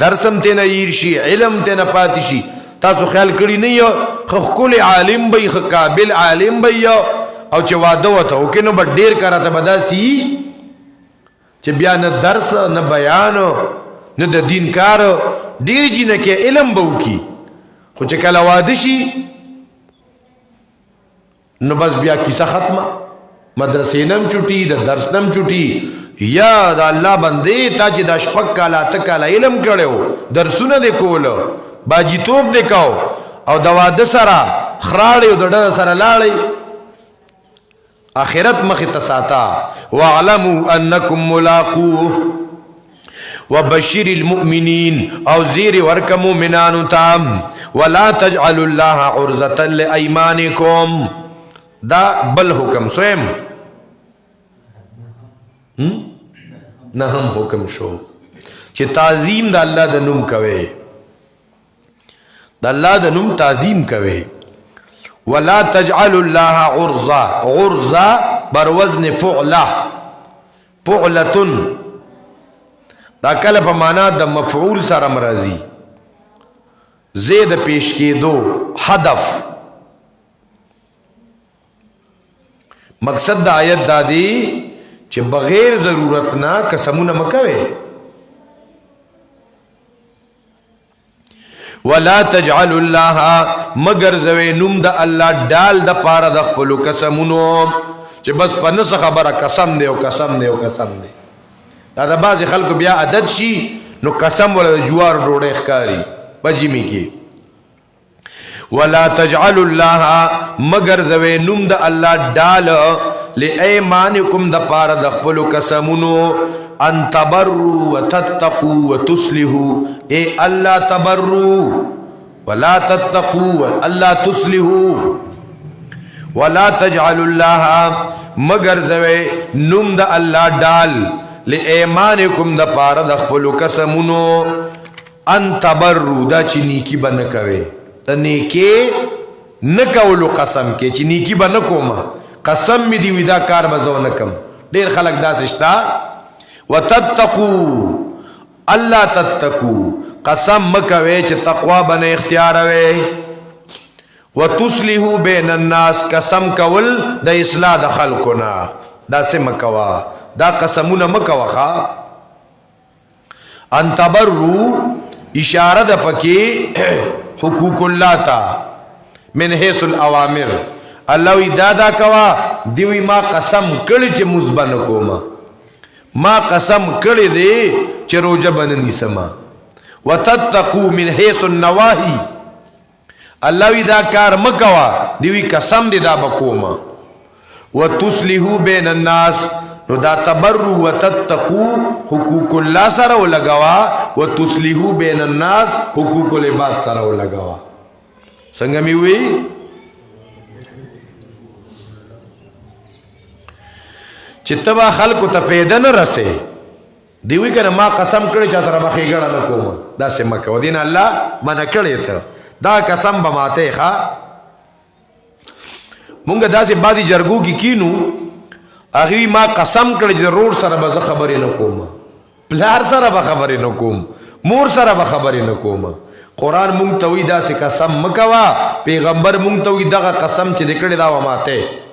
درسم ته نه ير شي علم ته نه پات شي تاسو خیال کړی نه یو خل عالم به خ قابل عالم به یو او چې واده وته او کینو بډ ډیر کراته بداسي چې بیا نه درس نه بیان نه د دین کار ډیر جنہ کې علم به وکي خو چې کله واده شي نو بس بیا کیسه ختمه مدرسې نم چټي د درس نم چټي یا د الله بندې تا چې د شپک کاله تکاله علم کړو درسونه دې کول باجی توپ دې کاو او د واده سره خراړې او د سره لاړې اخرت مخ ته ساته واعلموا انکم ملاقوه وبشر المؤمنين او زیر ورک مؤمنانو تام ولا تجعلوا الله عرضة لايمانكم دا بل حکم سویم نه هم حکم شو چې تعظیم د الله د نوم کوي د الله د نوم تعظیم کوي ولا تجعلوا الله عرضا عرضا بر وزن فعله فعلتن دا کله په معنا د مفعول سره مرضی زید پیش کېدو هدف مقصد د آیت دادی چې بغیر ضرورت نه قسمونه مکوي ولا تجعلوا الله مگر زوی نوم د الله ډال د پاره د خپل قسمونو چې بس په نس خبره قسم دی او قسم دی او قسم دی دا د بعض خلکو بیا عادت شي نو قسم ولا جوار ډوډۍ ښکاری بجمی کی ولا تجعلوا الله مگر زوی نوم د الله ډال لایمانکم د پاره د خپل قسمونو ان تبروا وتتقوا وتصلحوا اے الله تبروا ولا تتقوا الله تصلحوا ولا تجعلوا الله مگر زوی نوم د الله ډال لایمانکم د پاره د خپل قسمونو ان تبروا دا چې نیکی بنه کوي د نیکی نه کولو قسم کې چې نیکی بنه کومه قسم می دی ودا کار بزو نکم ډیر خلک داسې شتا وتتقوا الله تتقوا قسم مکوي چې تقوا بنه اختیار وي وتصلحوا بین الناس قسم کول د اصلاح د خلقنا دا سه مکوا دا قسمونه مکوا ان تبروا اشاره د پکې حقوق الله تا من حيث الاوامر الله وی دادا کوا دیوی ما قسم کړی چې مزبن کوما ما قسم کړی دی چې روزه بننی سما وتتقوا من حيث النواهي الله وی دا کار مکوا دیوی قسم دی دا بکوما وتصلحوا بین الناس نو دا تبروا وتتقوا حقوق الله سره ولګوا وتصلحوا بین الناس حقوق العباد سره ولګوا څنګه می وی چې تبا خلکو ته پیدا نه رسې دی وی کنه ما قسم کړی چې سره مخې ګړه نه کوم دا سم مکو دین الله منع کړی ته دا قسم به ماته ښا مونږ داسې بادي جرګو کې کینو اغه ما قسم کړی چې روړ سره به خبرې نه کوم پلار سره به خبرې نه کوم مور سره به خبرې نه کوم قران مونږ ته وی داسې قسم مکوا پیغمبر مونږ ته وی دغه قسم چې دکړی دا و ماته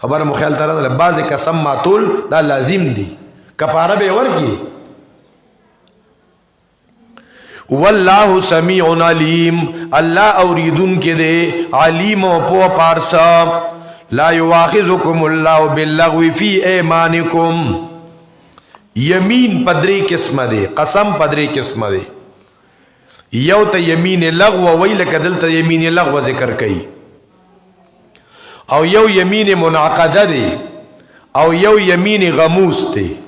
خبر مو خیال تر بعض قسم ماتول دا لازم دی کفاره به ورکی والله سمیع علیم الله اوریدون کې دی علیم او په پارسا لا یواخذکم الله باللغو فی ایمانکم یمین پدری قسم دی قسم پدری قسم دی یو ته یمین لغو ویل کدل ته یمین لغو ذکر کئ او یو یمین منعقده دی او یو یمین غموس دی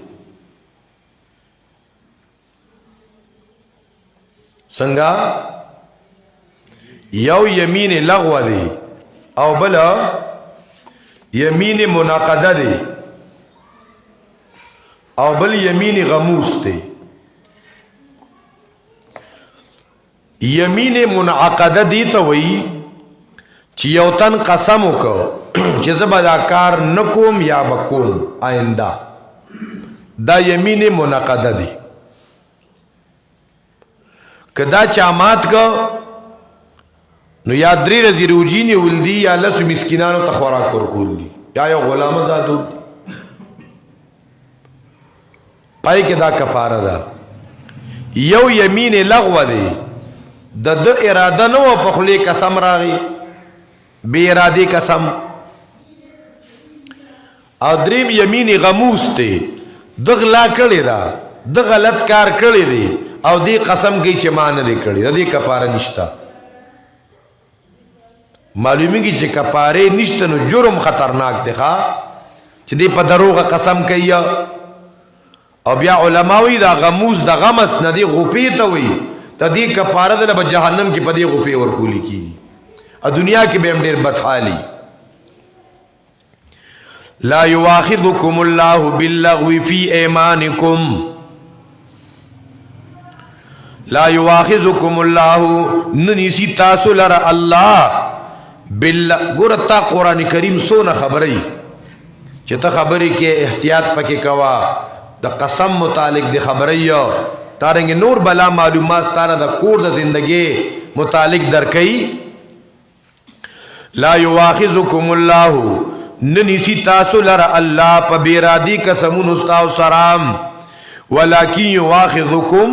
څنګه یو یمین لغو دی او بل یمین منعقده دی او بل یمین غموس دی. یمین منعقده دی ته وی چې یو تن قسم وکړ چې زه به دا کار نکوم یا بکوم آینده، دا یمین منعقده دی. که دا چا مات که نو یا 3 ورځې روجي نیول دي یا 10 مسکینانو ته خوراک ورکول دي یا یو غلام آزادول دي. پای کې دا کفاره ده. یو یمین لغو دی، د اراده نه و په خولې قسم راغی، بے ارادی قسم. او دریم یمین غموس دی، د غلا کړی دا، د غلط کار کړی دی او دی قسم کوي چې ما نه دی کړی، د دې کفاره نشته. معلومیږي چې کفاره نشته نو جرم خطرناک دی ښا چې دی په دروغه قسم کوي. او بیا علماوی دا غموس د غمس نه دی غوپې ته وي، ته دې کفاره ده به جهنم کې په دې غوپې ورکولی کیږي او دنیا کې به هم ډېر بدحالي. لا یواخذکم الله باللغو فی ایمانکم، لا یواخذکم الله ننیسی تاسو لره الله بالله. ګورتا قرآن کریم سونه خبرې چې ته خبرې کې احتیاط پکې کوا، د قسم متعلق د خبرې تارنګ نور بلا معلومات ستاره د کور د زندگی متعلق درکې. لا یواخذکم الله ننیسی تاسو لره الله په بیرادی قسمونو استاو سرام، ولکن یواخذکم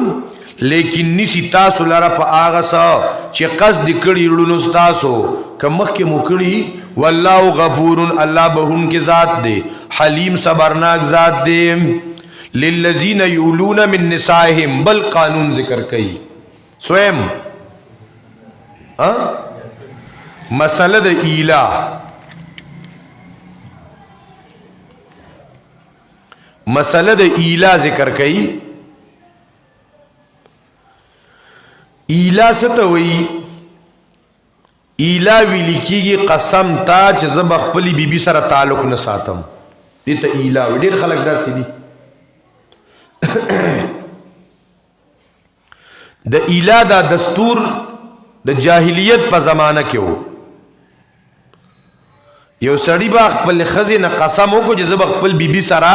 لیکن نسی تاسو لره په هغه څه چې قصد کړي لونو تاسو که مخکې مو کړي. والله غفور، الله بهون کې ذات دی، حلیم صبرناک ذات دی. للذین یولون من نسائهم، بل قانون ذکر کړي سویم مسله د ایلا. مسله د ایلا ذکر کړي. ایلا څه وی؟ ایلا ویل کیږي قسم تا چې زه به خپلې بیبي سره تعلق نه ساتم، دې ته ایلا وي. ډېر خلک داسې دي. د ایلا دا دستور د جاهلیت په زمانه کې و. یو سړی به خپل ښځې نه قسم وکړو چې زه به خپل بیبي سره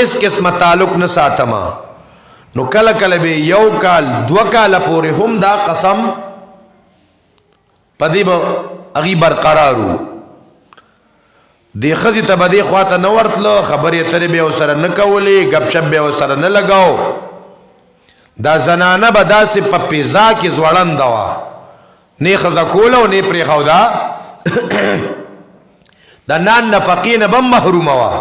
اس قسمه تعلق نه ساتم، نو کله کله به 1 کال 2 کال پورې هم دا قسم پدې به هغې برقرارو. دې ښځې ته به دې خواته نه ورتله، خبرې اترې به یې ورسره نه کولې، ګپ شپ به یې ورسره نه لګاو. دا زنانه به داسې په پیزا کې ځوړنده وه، نه ښځه کوله او نه یې پرېښوده. د نان نفقې نه به هم محرومه وه.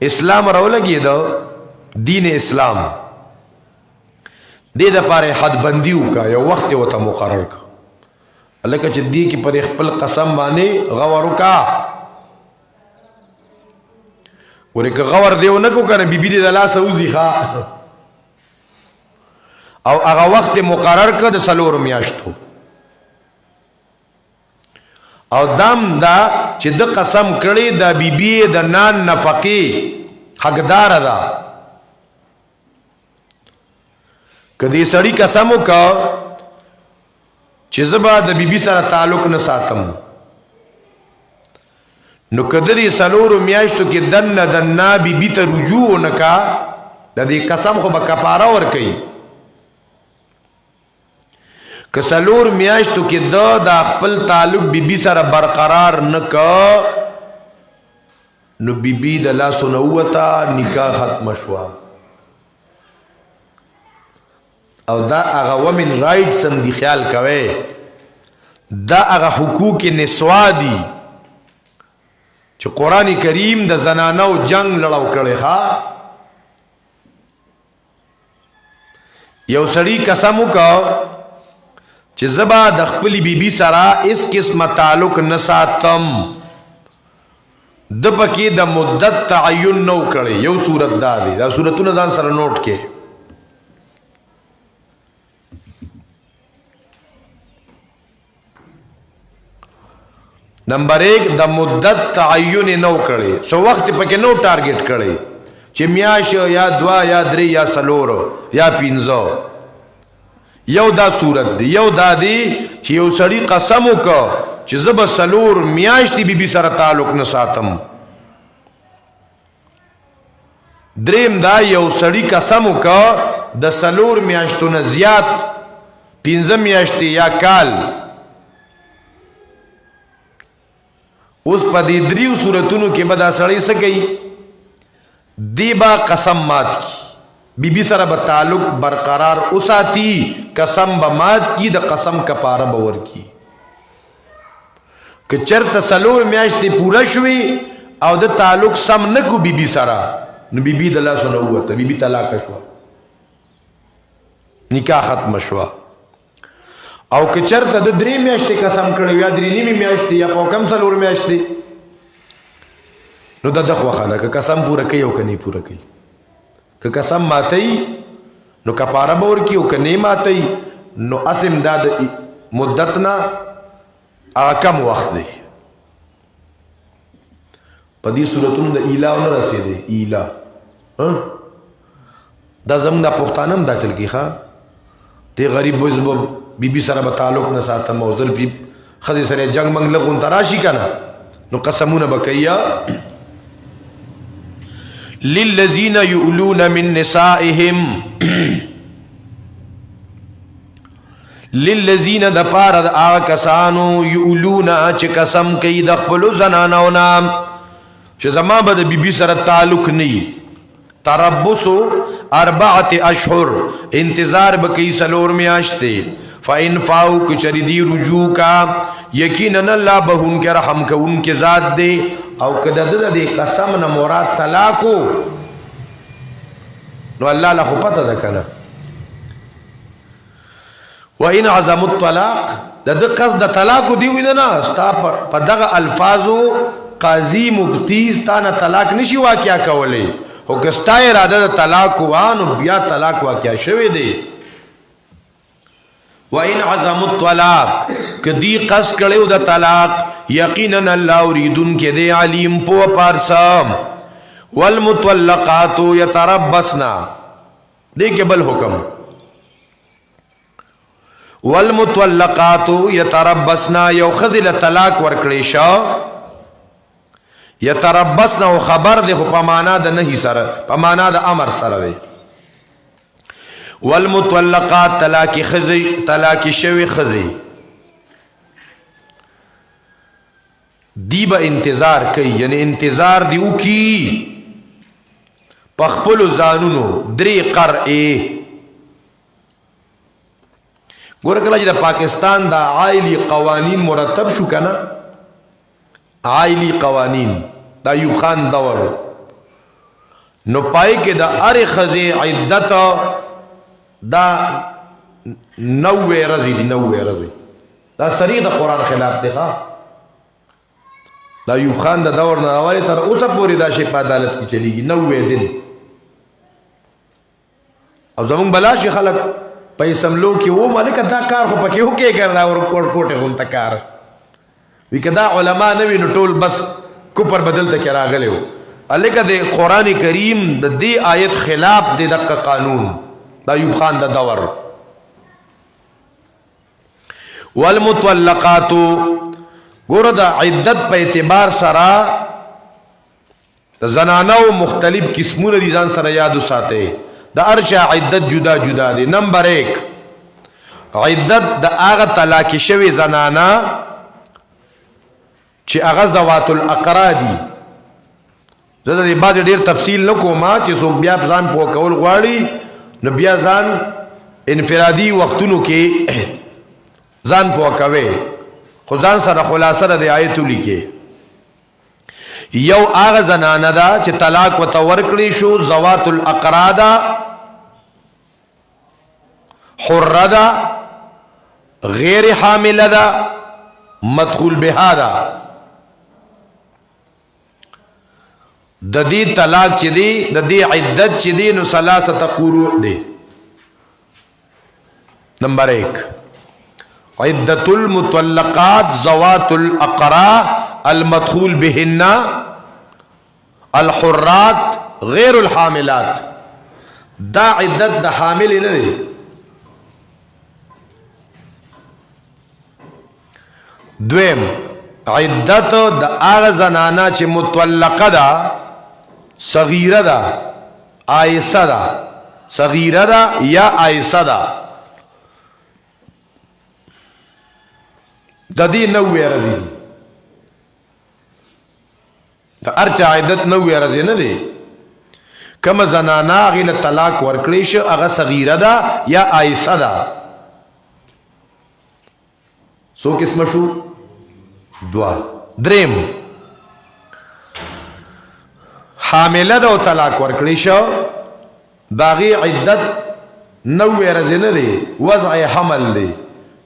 اسلام راولګېده، دین اسلام دې دپاره حد بندي وکړه، یو وخت یې ورته مقرر کړه لکه چې دې کې پر خپل قسم باندې غور وکړه. ورې که غور دې ونه کړو که نه بیبي دې د لاسه وځي ښه. او هغه وخت یې مقرر کړه د 4 میاشتو. او دام دا چې د قسم کړي د بیبي د نان نفقې حقدار ده. که دې سړی قسم وکړه چې زه به د بیبي سره تعلق نه ساتم، نو که د دې 4 میاشتو کې دنه دنه بیبي ته رجوع ونه کا، د دې قسم خو به کفاره ورکوي. که 4 میاشتو کې د خپل تعلق بیبي سره برقرار نه کا، نو بیبي د لاسو نه ووته، نکاح ختم شوه. او دا هغه ومن رائټس هم دي، خیال کوئ دا هغه حقوق نسوا دي چې قرآن کریم د زنانو جنگ لړاو کړی ښا. یو سړی قسم وکړ چې زه به د خپلې بیبي سره هېڅ قسمه تعلق نه ساتم، د پکې د مدت تعین نه و کړی. یو صورت دا دی، دا صورتونه ځان سره نوٹ کې. نمبر 1 د مدت تعین نو کړي سو وخت پکې نو ټارګټ کړي چې میاش یا 2 یا 3 یا 4 یا 15 یو دا صورت دی یو دا دی چې یو سړی قسم وکړ چې زب 4 میاش دی بی سره تعلق نه ساتم. دریم دا یو سړی قسم وکړ د 4 میاشتو نه زیات 15 میاشتې یا کال. اوس په دې دریو صورتونو کې به دا سړی څه کوي؟ دی با قسم مات کی بی بی سره به تعلق برقرار اوساتی قسم به مات کی د قسم کفاره به ورکی. که چرته 4 میاشتې پوره شوي او د تعلق سم نه کو بی بی سره نو بی بی د لاس نه ووته بی بی طلاق شو نکاح ختم شو. او که چرته د 3 میاشتې قسم کړو یا 3 نیمه میاشتې یا په کم 4 میاشتې نو د دغه خلک قسم پوره کوي او کني پوره کوي. که قسم ماتي نو کفاره به ورکی او کني ماتي نو اسم داد مدتنا کم وخت دی. په دې صورتونو د ایلا نه رسیدي ایلا دا زموږ د پښتانم دا چل کیخه دی غریب وځب بی بی سره به تعلق نه ساتم او زر بی خدي سره جنگ منګ لګون تراشی کنه نو قسمونه بکیا. للذین یؤلون من نسائهم للذین د پاره د هغه کسانو یؤلون چې قسم کوي د خپل زنانو نام چې زما به د بیبي سره تعلق نه تربص 4 اشهر انتظار به کوي 4 میاشتې. فإن فاو کچری دی رجوع کا یقینا الله بهون کے رحم کو ان کے ذات دے. او کده د قسم نه مراد طلاق نو الله له پته ده کنه. وإن عزم الطلاق د قصد طلاق دی وینا ستا په دغه الفاظو قاضی مفتی ستانه طلاق نشي واقعیا کولای او کستا اراده د طلاق وانو بیا طلاق واقعیا شوی دی. وَإِنْ عَزَمُ الطَّلَاقِ کدی قصد کړو د طلاق یقینا الله اوریدون کې دی علیم په پارسام. والمطلقات يتربصن دې کې بل حکم والمطلقات يتربصن یو خذل طلاق ورکړي شو يتربصن او خبر ده په معنا د نهي سره په معنا د امر سره دی. والمطلقات طلاق خزي طلاق شوی خزي دی با انتظار کوي یعنی انتظار دیو کی پخپل زانونو 3 قرئ. ګوره کله چې د پاکستان د عائلی قوانین مرتب شو کنه عائلی قوانین د ایوب خان دور نو پای کې د ار خزي عدت دا 90 رضی دی 90 رضی دا سریع د قرآن خلاف دی ښا دا ایوب خان د دور نه راوړی تر اوسه پورې دا شی په عدالت کې چلیږي 90 دن. او زمونږ بلاشي خلک پیسې سملو کې و مالک دا کار خو پکې هو کې ګرځا او کوټه غونته کار وی کدا علما نه وی نو ټول بس کوپر بدل ته راغلی و الکه د قرآن کریم د دې آیت خلاف د دقه قانون دا ایوب خان د دور. والمطلقات ګوره د عدت په اعتبار سره د زنانو مختلف قسمونه دي ځان سره یاد وساته. د ارشا عدت جدا جدا دي. نمبر 1 عدت د هغه طلاق شوی زنانا چې هغه ذوات الاقرا دي. زه د بعض ډیر تفصیل نکوم چې څوک بیا ځان په کول غواړي نو بیا ځان انفرادي وختونو کې ځان په کوي خو ځان سره خلاصه د آیت لیکي. یو هغه زنانه ده چې طلاق وته ورکړي شو ذوات الاقرا ده حره ده غیر حامله ده مدخول بها ده. د دې طلاق چې دی د دې عدت چې دی نو 3 قروء دی. نمبر 1 عدت المطلقات ذوات الاقرا المدخول بهن الحرات غیر الحاملات. دا عدت د حامل نه دی. دویم عدت د هغه زنانا چې مطلقه ده، صغیره ده، آیسه ده، صغیره ده یا آیسه ده، د دې 90 ورځې دي. د ارچا عدت 90 ورځې نه دی. کم زنانا هغې له طلاق ورکړی شو هغه صغیره ده یا آیسه ده. څو قسمه شو؟ دوا. دریم حامله ده او طلاق ورکړی شو، د هغې عدت 90 ورځې نه دی، وضع حمل دی.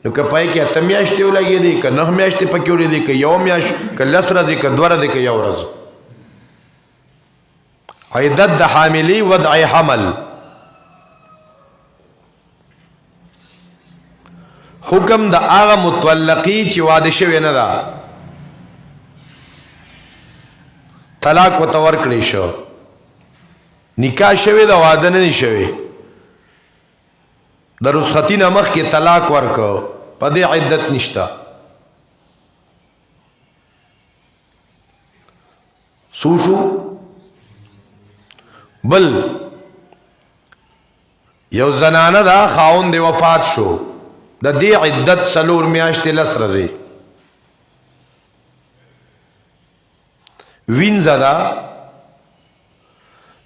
نو که پای کې 8 میاشتې ولګېدې، که 9 میاشتې پکې ولګېدې، که 1 میاشت، که 10 ورځې، که 2 ورځې، که 1 ورځ. عدت د حاملی وضع حمل. حکم د هغه مطلقی چې واده شوی نه ده، طلاق ورته ورکړی شو، نکاح شوی ده، واده نه دی شوی، د رخصتي نه مخکې طلاق ورکړو، په دې عدت نشته. څو شو؟ بل یو زنانه ده خاوند وفات شو، د دې عدت 4 میاشتې 10 ورځې. وینځه ده،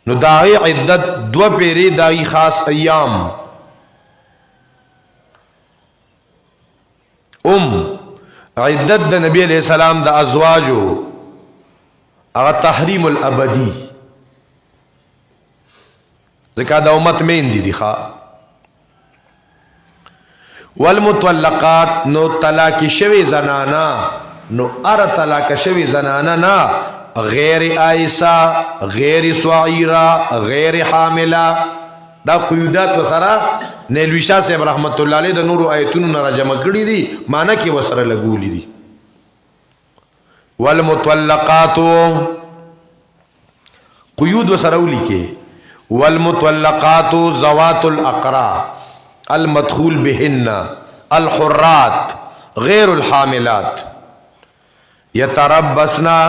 نو د هغې عدت 2 پیرې، د هغې خاص ایام. عدت د نبی علیہ السلام د ازواجو هغه تحریم الابدی، ځکه د امت میندې دي. والمطلقات، نو طلاق شوی زنانا، نو ار طلاق شوی زنانا نه غیر آیسا، غیر صغیرہ، غیر حاملہ. دا قیودات وسره نیلوی شاه صاحب رحمت الله علیه د نورو آیتونو نه راجمع کړي دي، معنی کې وسره لګولي دي. والمطلقات قیود وسره ولیکي، والمطلقات ذوات الاقرا المدخول بهن الحرات غیر الحاملات یتربصنا،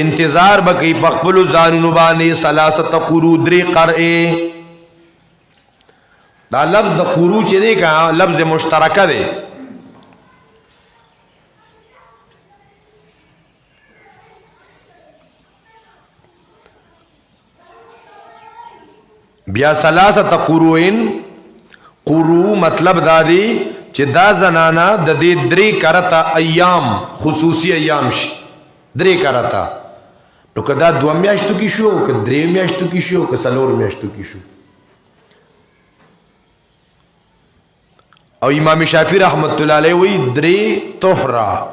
انتظار بکی پخپلو زانونو باندې 3 قروء 3 قرئ. دا لفظ د قروء چې دی که لفظ مشترکه دی. بیا 3 قروء، قروء مطلب دا دی چې دا زنانا د دې 3 کرتا ایام، خصوصی ایام شي 3 کرتا. نو که دا 2 میاشتو کی شو، که 3 میاشتو کی شو، که 4 میاشتو کی شو. او امام شافعی رحمت الله علیه وی 3 طهرا.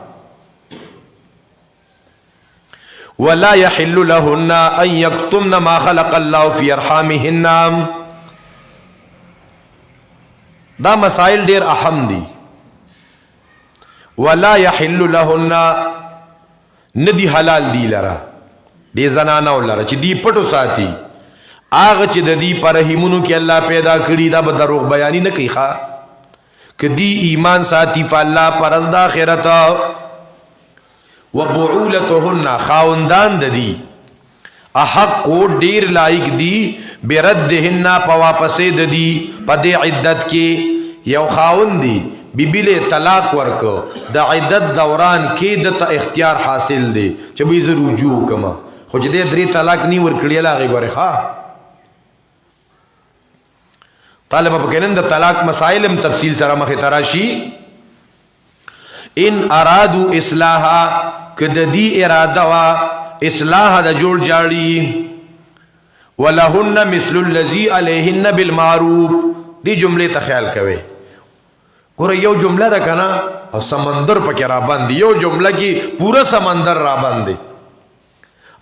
ولا يحل لهن ان يكتمن ما خلق الله في ارحامهن. دا مسائل ډیر اهم دي. ولا يحل لهن، ندی حلال دی لرا دی زنانو لرا چې دی پټو ساتي هغه چې د دې پر رحمونو کې الله پیدا کړی. دا به دروغ بیانی نه کوي ښا، که دی ایمان ساتي فالله پرز د آخرت. وبعولتهن، خاوندان د دی احق ډیر لایق دی بردهن، په واپسې د دی په دې عدت کې. یو خاوند دی بیبیله طلاق ورکو، د عدت دوران کې د ته اختیار حاصل دی چې به زه رجوع کما، خو چې دې 3 طلاق نی ورکړی لاغه غوړي ښا. طالب په کینن د طلاق مسائلم تفصیل سره مخه تراشی. ان ارادو اصلاحا، کد دی اراده وا اصلاح د جوړ جاړي. ولهن مثل الذي عليهن بالمعروف، دی جمله ته خیال کوي. ګوره یو جمله ده کنه او سمندر پکې را باندې، یو جمله کې پورا سمندر را باندې.